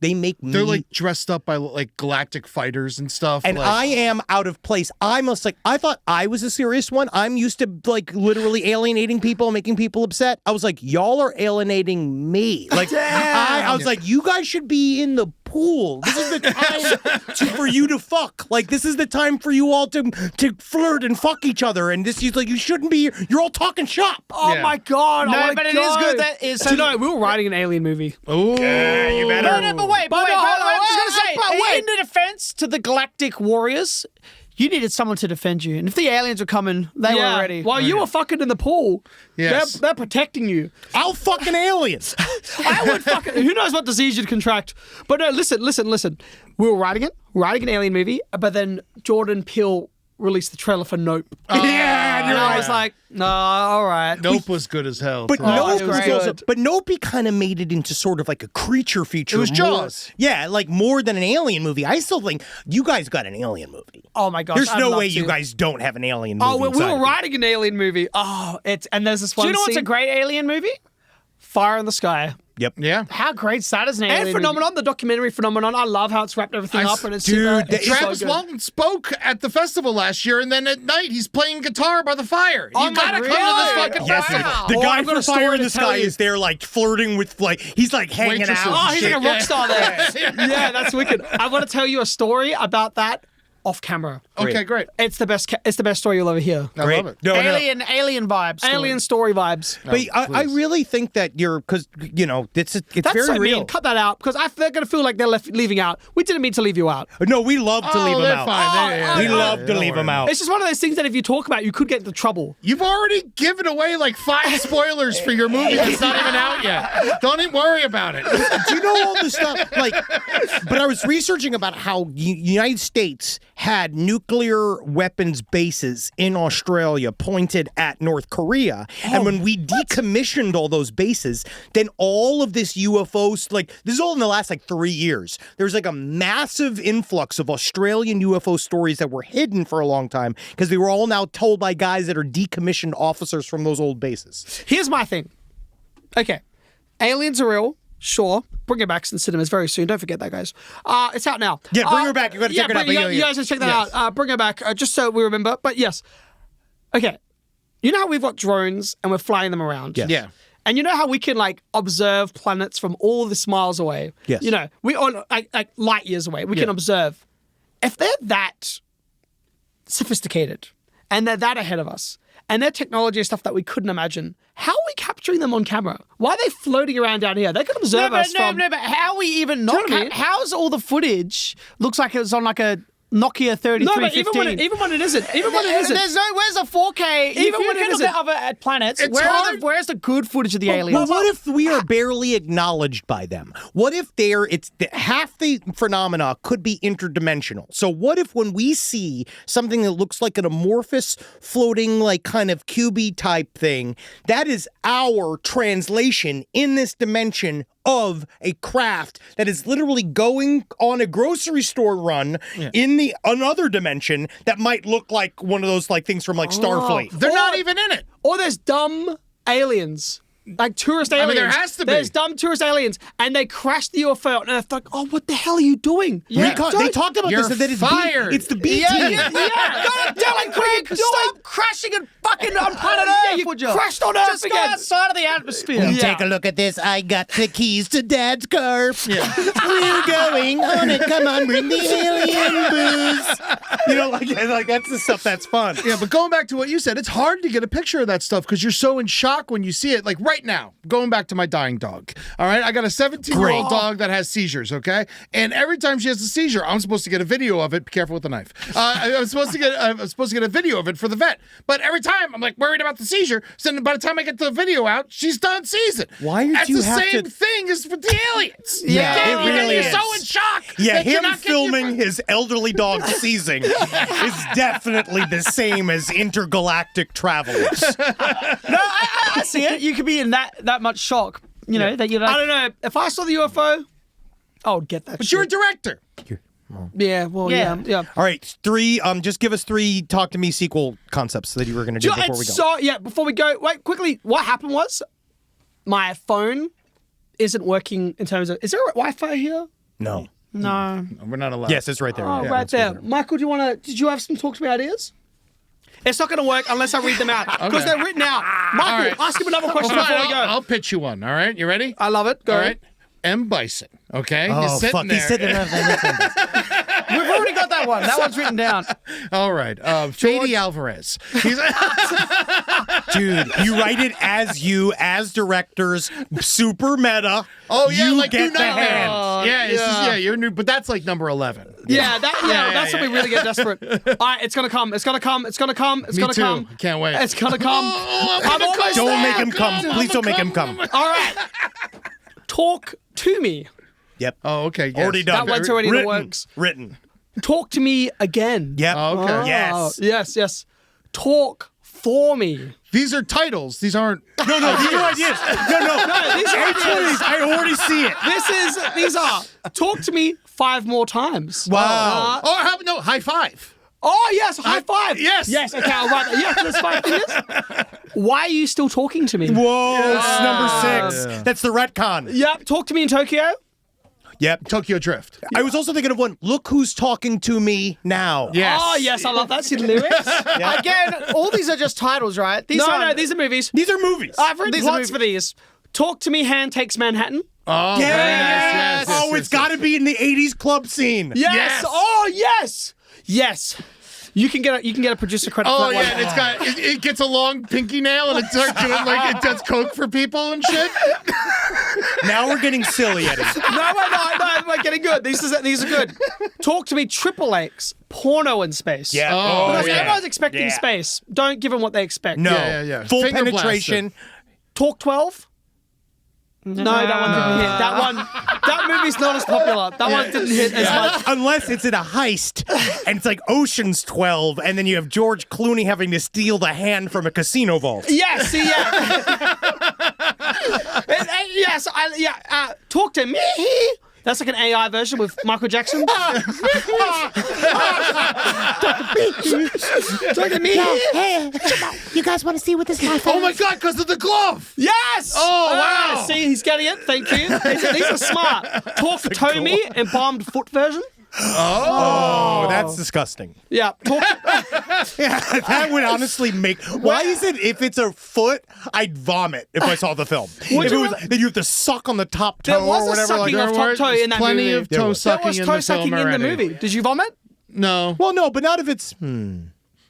They make me. they're like dressed up by like galactic fighters and stuff. And like, I am out of place. I thought I was a serious one. I'm used to like literally alienating people, making people upset. I was like, y'all are alienating me. Like I was like, you guys should be in the pool. This is the time for you to fuck. Like this is the time for you all to flirt and fuck each other. And this is like you shouldn't be. You're all talking shop. Oh Yeah. my god! I No, wanna but it go. is good that is. Do you know we were writing an Alien movie? oh, Yeah, you better. No, but wait, But no, hold on, I'm just wait, gonna say, but wait. in the defense to the Galactic Warriors, you needed someone to defend you, and if the aliens were coming, they were ready. While you were fucking in the pool, Yes. they're protecting you. I'll fucking aliens. I would fucking. Who knows what disease you'd contract? But no, listen. We were writing an Alien movie, but then Jordan Peele released the trailer for Nope. Yeah, and I was like, no, all right. Nope was good as hell. But too. Nope it was was also, good. but Nope kind of made it into sort of like a creature feature. It was more- Jaws. Yeah, like more than an alien movie. I still think you guys got an alien movie. Oh my gosh. There's I'd no love way to. you guys don't have an alien movie. Oh, we inside were of you. writing an Alien movie. Oh, and there's this Do one you know what's scene, a great alien movie? Fire in the Sky. Yep. Yeah. How great's that as an alien And Phenomenon, the documentary Phenomenon. I love how it's wrapped everything up and it's dude, super, it's Travis so good. Walton spoke at the festival last year, and then at night he's playing guitar by the fire. Oh You gotta my come to this God. fucking Yes, festival. the Oh, guy I've got from a story Fire in to the tell Sky you. is there, like flirting with, like he's like hanging Waitresses. out. Oh, and he's shit. like a rock star there. Yeah, that's wicked. I want to tell you a story about that off camera. Okay, great. It's the best. It's the best story you'll ever hear. I love it. No, no. Alien vibes. Alien story vibes. But I really think that because it's That's very so real. mean. Cut that out because they're going to feel like they're leaving out. We didn't mean to leave you out. No, we love to leave them they're out. fine. We love to leave them out. It's just one of those things that if you talk about, you could get into trouble. You've already given away like 5 spoilers for your movie that's not even out yet. Don't even worry about it. Do you know all this stuff? But I was researching about how United States had nuclear weapons bases in Australia pointed at North Korea. And when we decommissioned all those bases, then all of this UFOs, this is all in the last 3 years. There's a massive influx of Australian UFO stories that were hidden for a long time because they were all now told by guys that are decommissioned officers from those old bases. Here's my thing. Okay, aliens are real. Sure. Bring it back in cinemas very soon. Don't forget that, guys. It's out now. Yeah, bring her back. You got to check it out. You guys should check that out. Bring her back, just so we remember. But yes. Okay. You know how we've got drones and we're flying them around? Yes. Yeah. And you know how we can observe planets from all this miles away? Yes. We on light years away. We can observe. If they're that sophisticated and they're that ahead of us, and their technology is stuff that we couldn't imagine, how are we capturing them on camera? Why are they floating around down here? They could observe us from... No, but how are we even Do you not? know what I mean? How's all the footage looks like it was on a Nokia 3315? No, but even when it isn't. There's no, where's the 4K? Even when it look isn't. at other planets, It's hard. where's the good footage of the aliens? Well, what if we are barely acknowledged by them? What if half the phenomena could be interdimensional? So what if when we see something that looks like an amorphous, floating, kind of cubey type thing, that is our translation in this dimension of a craft that is literally going on a grocery store run in another dimension that might look like one of those things from Starfleet. They're not even in it. Or there's dumb aliens. Tourist aliens. there has to be. There's dumb tourist aliens, and they crashed the UFO, and they're oh, what the hell are you doing? They talked about You're this, that fired. it's the B Yeah, team. yeah. God damn it, Craig! Stop crashing and fucking on planet Earth, you would you? crashed on Earth Just again. go outside of the atmosphere. Yeah. Take a look at this. I got the keys to Dad's car. We're going on it. Come on, bring the alien booze. That's the stuff that's fun. Yeah, but going back to what you said, it's hard to get a picture of that stuff because you're so in shock when you see it. Right now, going back to my dying dog. All right, I got a 17-year-old dog that has seizures. Okay, and every time she has a seizure, I'm supposed to get a video of it. Be careful with the knife. I'm supposed to get a video of it for the vet. But every time I'm worried about the seizure. So then by the time I get the video out, she's done seizing. Why did That's you the have same to- thing as with the aliens. Yeah, it really you're is. so in shock. Yeah, that you're him not getting filming his elderly dog seizing is definitely the same as intergalactic travelers. No, I see it. You could be in that much shock, that you're I don't know. If I saw the UFO, I would get that But shit. you're a director. Yeah, well, yeah. All right, 3. Just give us 3 Talk to Me sequel concepts that you were going to do before we go. Before we go, wait, quickly, what happened was my phone isn't working in terms of, is there Wi-Fi here? No. No. We're not allowed. Yes, it's right there. Oh, Yeah, right it's there. Michael, did you have some Talk to Me ideas? It's not going to work unless I read them out because they're written out. Michael, All right. ask him another question Well, fine, before we go. I'll pitch you one. All right, you ready? I love it. Go. All right. M. Bison. Okay. Oh, He's sitting fuck. there. He's sitting there. We've already got that one. That one's written down. All right. Fede Alvarez. He's Dude, you write it as directors, super meta. Oh yeah, you like get you the know hand. Yeah, you're new, but that's number 11. That's when we really get desperate. All right, it's gonna come. It's gonna come. It's gonna come. It's Me gonna too. come. Can't wait. It's gonna come. I'm almost Don't there. make him come. Please don't make him come. All right. Talk to me. Yep. Oh, okay. Yes. Already done. That one's already in the Written. works. Written. Talk to me again. Yep. Oh, okay. Yes. Yes. Talk for me. These are titles. These aren't. No, these are ideas. No. These are ideas. I already see it. These are talk to me 5 more times. Wow. No, high five. Oh yes, high five. Yes. Yes. Okay, I'll write that. Yes, there's 5 fingers. Why are you still talking to me? Whoa, it's number 6. That's the retcon. Yep. Talk to me in Tokyo. Yep. Tokyo Drift. I was also thinking of one. Look who's talking to me now. Yes. Oh yes, I love that. See the lyrics. Again, all these are just titles, right? These No, aren't- these are movies. These are movies. I've written These are plots movies. for these. Talk to me. Hand takes Manhattan. Oh, Yes. yes. Oh, it's got to be in the 80s club scene. Yes. Yes. Oh yes. Yes. You can get a producer credit. Oh for that yeah, one. and it's got it gets a long pinky nail and it starts doing like it does coke for people and shit. Now we're getting silly, Eddie. No, we're getting good. These are good. Talk to me, Triple X, porno in space. Yeah. Oh, Because yeah. everyone's expecting space. Don't give them what they expect. No. Yeah. Full Finger penetration. Talk 12. No, that one didn't hit. That movie's not as popular. That one didn't hit as much. Unless it's in a heist and it's like Ocean's 12 and then you have George Clooney having to steal the hand from a casino vault. Yes, yes, talk to me. That's like an AI version with Michael Jackson. Talk to me. Hey, you guys want to see what this guy found? Oh my god, because of the glove. Yes! Oh, wow. See, he's getting it. Thank you. These are smart. Talk Tommy, embalmed foot version. Oh, that's disgusting. Yeah. Talk That would honestly make. Why is it if it's a foot, I'd vomit if I saw the film? If it was, then you have to suck on the top toe There was or a whatever. sucking Like, of top toe in that Plenty movie. of toe sucking There was in toe the sucking film in the already. movie. Did you vomit? No, well, no, but not if it's.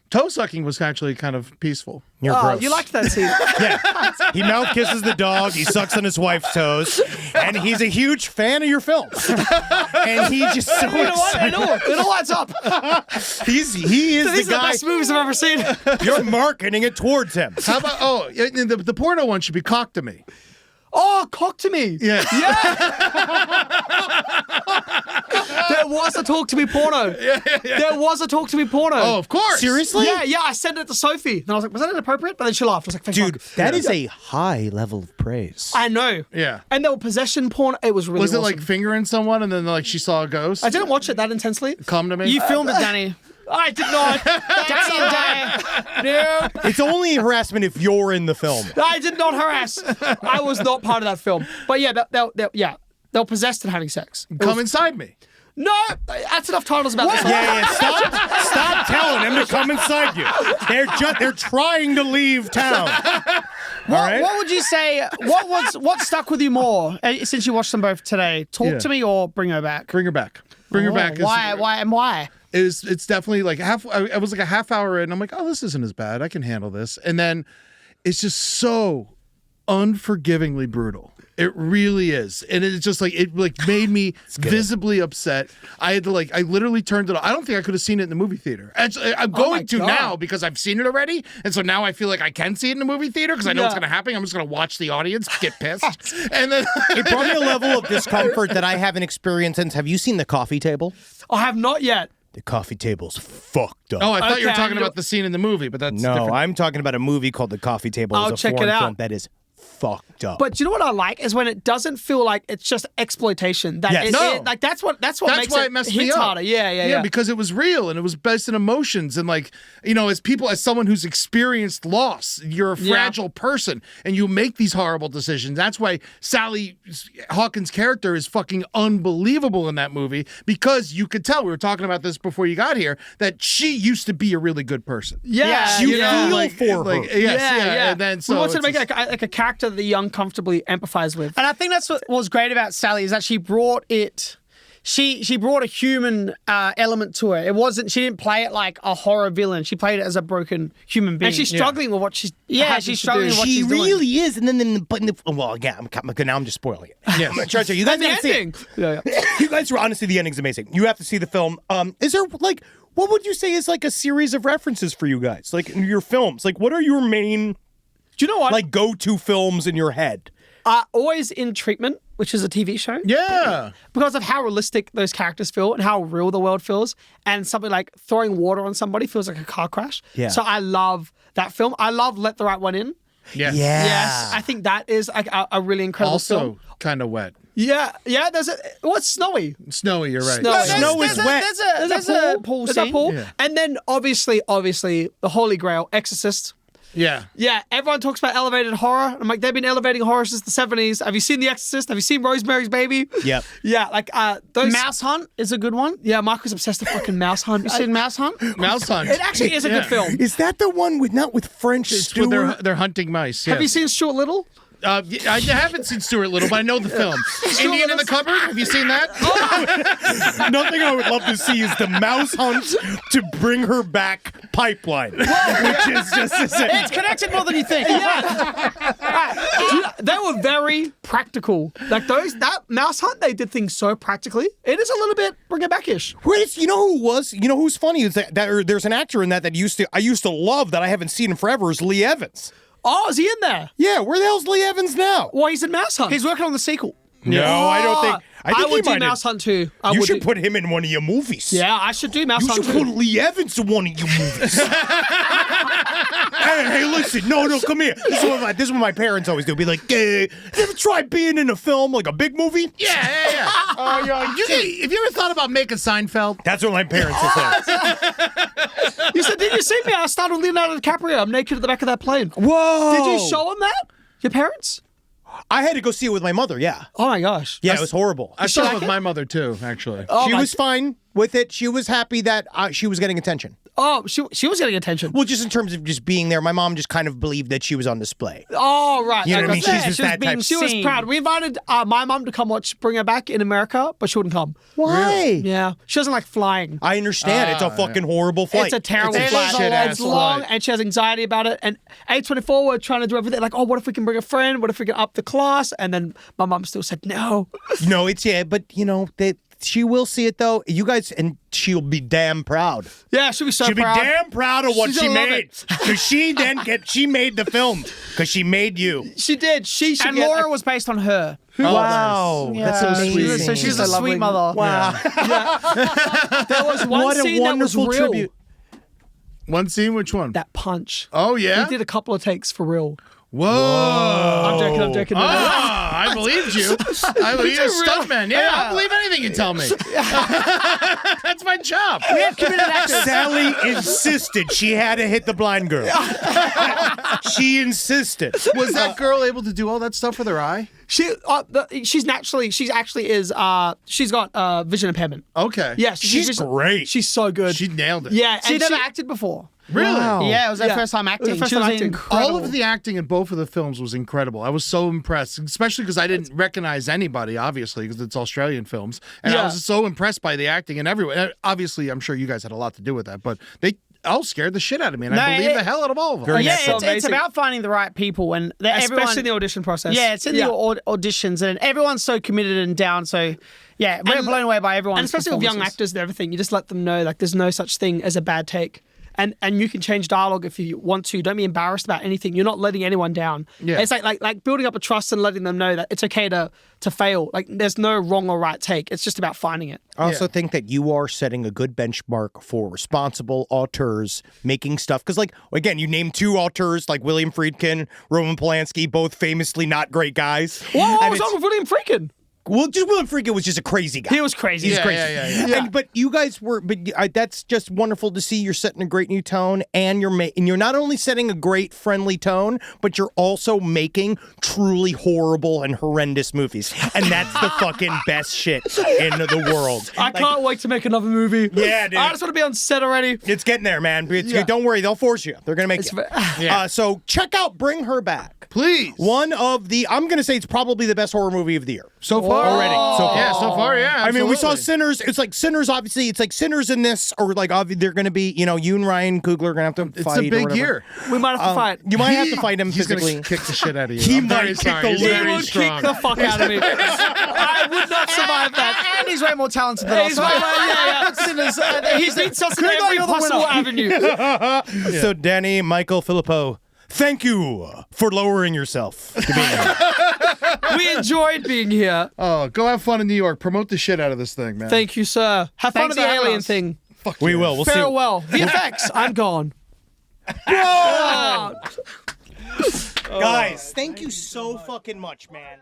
toe sucking was actually kind of peaceful. You're Oh, gross. you liked that scene. Yeah. He mouth kisses the dog. He sucks on his wife's toes, and he's a huge fan of your film. And he just so You know what? excited. It all adds up. He is These the are the guy. best movies I've ever seen. You're marketing it towards him. How about the porno one should be cock to me. Oh, cock to me. Yeah. There was a talk to me porno. There was a talk to me porno. Oh, of course. Seriously? Yeah, I sent it to Sophie. And I was like, was that inappropriate? But then she laughed. I was like, thank Dude, fuck. that is a high level of praise. I know. Yeah. And there were possession porn. It was really Was it awesome. like fingering someone and then like she saw a ghost? I didn't watch it that intensely. Come to me. You filmed it, Danny. I did not. No, It's only harassment if you're in the film. I did not harass. I was not part of that film. But yeah, they're possessed and having sex. Come inside me. No, that's enough titles about this. Yeah, stop telling them to come inside you. They're trying to leave town. All right? What would you say? What stuck with you more since you watched them both today? Talk to me or Bring Her Back. Bring her back. Bring her back. Why? It's definitely like I was like a half hour in. I'm like, oh, this isn't as bad. I can handle this. And then it's just so unforgivingly brutal. It really is. And it's just like, it like made me visibly upset. I had to like, I literally turned it off. I don't think I could have seen it in the movie theater. Actually, I'm going to God. now because I've seen it already. And so now I feel like I can see it in the movie theater because I know it's Yeah. going to happen. I'm just going to watch the audience get pissed. And then It brought me a level of discomfort that I haven't experienced since. Have you seen The Coffee Table? I have not yet. The Coffee Table's fucked up. Oh, I thought you were Okay, talking I know- about the scene in the movie, but that's no, different. I'm talking about a movie called The Coffee Table. I'll It's a check it foreign out. film that is fucked up. But do you know what I like is when it doesn't feel like it's just exploitation. That Yes. it, No. it- like that's what makes why it messed me hits up. harder. Yeah. because it was real and it was based in emotions and like, you know, as someone who's experienced loss, you're a fragile person and you make these horrible decisions. That's why Sally Hawkins' character is fucking unbelievable in that movie because you could tell, we were talking about this before you got here, that she used to be a really good person. Yeah, You yeah. feel like, for her. Yes, yeah. And then so we wanted to it's make like a character that you uncomfortably empathize with. And I think that's what was great about Sally is that she brought it. She brought a human element to it. It wasn't. She didn't play it like a horror villain. She played it as a broken human being. And she's struggling with what she's she's struggling with what She she's doing. really is. And then, well, yeah, now I'm just spoiling it. Yes. I'm gonna try to. You guys the gotta see it. ending. Yeah. You guys, honestly, the ending's amazing. You have to see the film. Is there like, what would you say is like a series of references for you guys? Like in your films, like what are your main Do you know what? like go-to films in your head? Always in Treatment, which is a TV show. Yeah. Because of how realistic those characters feel and how real the world feels. And something like throwing water on somebody feels like a car crash. Yeah. So I love that film. I love Let the Right One In. Yes. Yes. I think that is like a really incredible Also film. kind of wet. Yeah. What's snowy? Snowy, you're right. Snowy. Snow is wet. There's a pool There's a scene. pool. Yeah. And then obviously, the Holy Grail, Exorcist. Yeah. Yeah, everyone talks about elevated horror. I'm like, they've been elevating horror since the 70s. Have you seen The Exorcist? Have you seen Rosemary's Baby? Yep. Yeah, like those. Mouse Hunt is a good one. Yeah, Mark was obsessed with fucking Mouse Hunt. You seen Mouse Hunt? Mouse Hunt. It actually is a good film. Is that the one with not with French It's when Stewart? they're hunting mice. Have you yes. seen Stuart Little? I haven't seen Stuart Little, but I know the film. Indian in the Cupboard. Have you seen that? Nothing I would love to see is the mouse hunt to bring her back pipeline, which is just It's connected more than you think. They were very practical. Like that mouse hunt, they did things so practically. It is a little bit bring it back-ish. Wait, you know who was? You know who's funny is that there's an actor in that I used to love that I haven't seen in forever is Lee Evans. Oh, is he in there? Yeah, where the hell's Lee Evans now? Well, he's in Mouse Hunt. He's working on the sequel. No, I don't think. I think would he do might Mouse Hunt too. You should put him in one of your movies. Yeah, I should do Mouse You Hunt should too. put Lee Evans in one of your movies. hey, listen, no, come here. This is what my parents always do. Be like, you ever try being in a film, like a big movie? Yeah. Have you ever thought about making Seinfeld? That's what my parents would say. You said, did you see me? I started with Leonardo DiCaprio. I'm naked at the back of that plane. Whoa. Did you show him that? Your parents? I had to go see it with my mother, yeah. Oh my gosh. Yeah, it was horrible. I saw it with my mother too, actually. She was fine with it. She was happy that she was getting attention. Oh, she was getting attention. Well, just in terms of just being there, my mom just kind of believed that she was on display. Oh, right. You know what I mean? Yeah, She's just that type. She was proud. We invited my mom to come watch Bring Her Back in America, but she wouldn't come. Why? Yeah. She doesn't like flying. I understand. It's a fucking horrible flight. It's a terrible It's a flight. shit-ass It's long, flight. and she has anxiety about it. And A24 were trying to do everything. Like, oh, what if we can bring a friend? What if we can up the class? And then my mom still said no. No, but she will see it though. You guys, and she'll be damn proud. Yeah, she'll be so She'll proud. be damn proud of what She's she gonna love made. it. Because she made the film. Because she made you. She did. She should And get Laura was based on her. Wow. nice. That's so amazing. sweet. So she's So a lovely. sweet mother. Wow. There was one What a scene that was wonderful real. tribute. One scene, which one? That punch. Oh, yeah? He did a couple of takes for real. Whoa. I'm joking. I believed you. I believe you're a stuntman. Yeah, I'll believe anything you tell me. That's my job. We have committed actors. Sally insisted she had to hit the blind girl. She insisted. Was that girl able to do all that stuff with her eye? She's got vision impairment. Okay. Yeah, She's great. She's so good. She nailed it. yeah, She and never acted before. Really? Wow. Yeah, it was her Yeah. first time It was her acting. first She time was acting. incredible. All of the acting in both of the films was incredible. I was so impressed, especially because I didn't recognize anybody, obviously, because it's Australian films. And I Yeah. was so impressed by the acting and everyone. Obviously, I'm sure you guys had a lot to do with that, but they all scared the shit out of me, and I No, believe the hell out of all of them. Very Yeah, natural. it's Amazing. about finding the right people and everyone. especially in the audition process. Yeah, it's in the auditions and everyone's so committed and down. So, yeah, we're And- blown away by everyone. And especially with young actors and everything, you just let them know like there's no such thing as a bad take. And you can change dialogue if you want to. Don't be embarrassed about anything. You're not letting anyone down. Yeah. It's like building up a trust and letting them know that it's okay to fail. Like there's no wrong or right take. It's just about finding it. I also think that you are setting a good benchmark for responsible auteurs making stuff. Because, like, again, you named two auteurs, like William Friedkin, Roman Polanski, both famously not great guys. Whoa, And what's it's- wrong with William Friedkin? Well, just William Friedkin was just a crazy guy. He was crazy. He's Yeah, crazy. yeah. But you guys were. But that's just wonderful to see. You're setting a great new tone, and you're not only setting a great friendly tone, but you're also making truly horrible and horrendous movies, and that's the fucking best shit in the world. I can't wait to make another movie. Yeah, dude. I just want to be on set already. It's getting there, man. Yeah. Don't worry, they'll force you. They're gonna make It's you. Yeah. So check out Bring Her Back. Please. One of the, I'm gonna say it's probably the best horror movie of the year. So far. Already. So far. Yeah, so far, yeah. I mean, we saw absolutely. Sinners. It's like Sinners, obviously. It's like Sinners in this, or like they're going to be, you and Ryan Coogler are going to have to It's fight. a or big whatever. year. We might have to fight. You might have to fight him He's physically. going to kick the shit out of you. He I'm very might kick sorry. the He's living He very would strong. kick the fuck out of me. I would not survive that. And he's way more talented than us. He's He's been such an every you're the possible winner. avenue. So, Danny, Michael Philippou, thank you for lowering yourself to being here. We enjoyed being here. Oh, go have fun in New York. Promote the shit out of this thing, man. Thank you, sir. Have fun Thanks with the for having alien us. thing. We will. We'll see. Farewell. VFX, I'm gone. Guys, thank you so fucking much, man.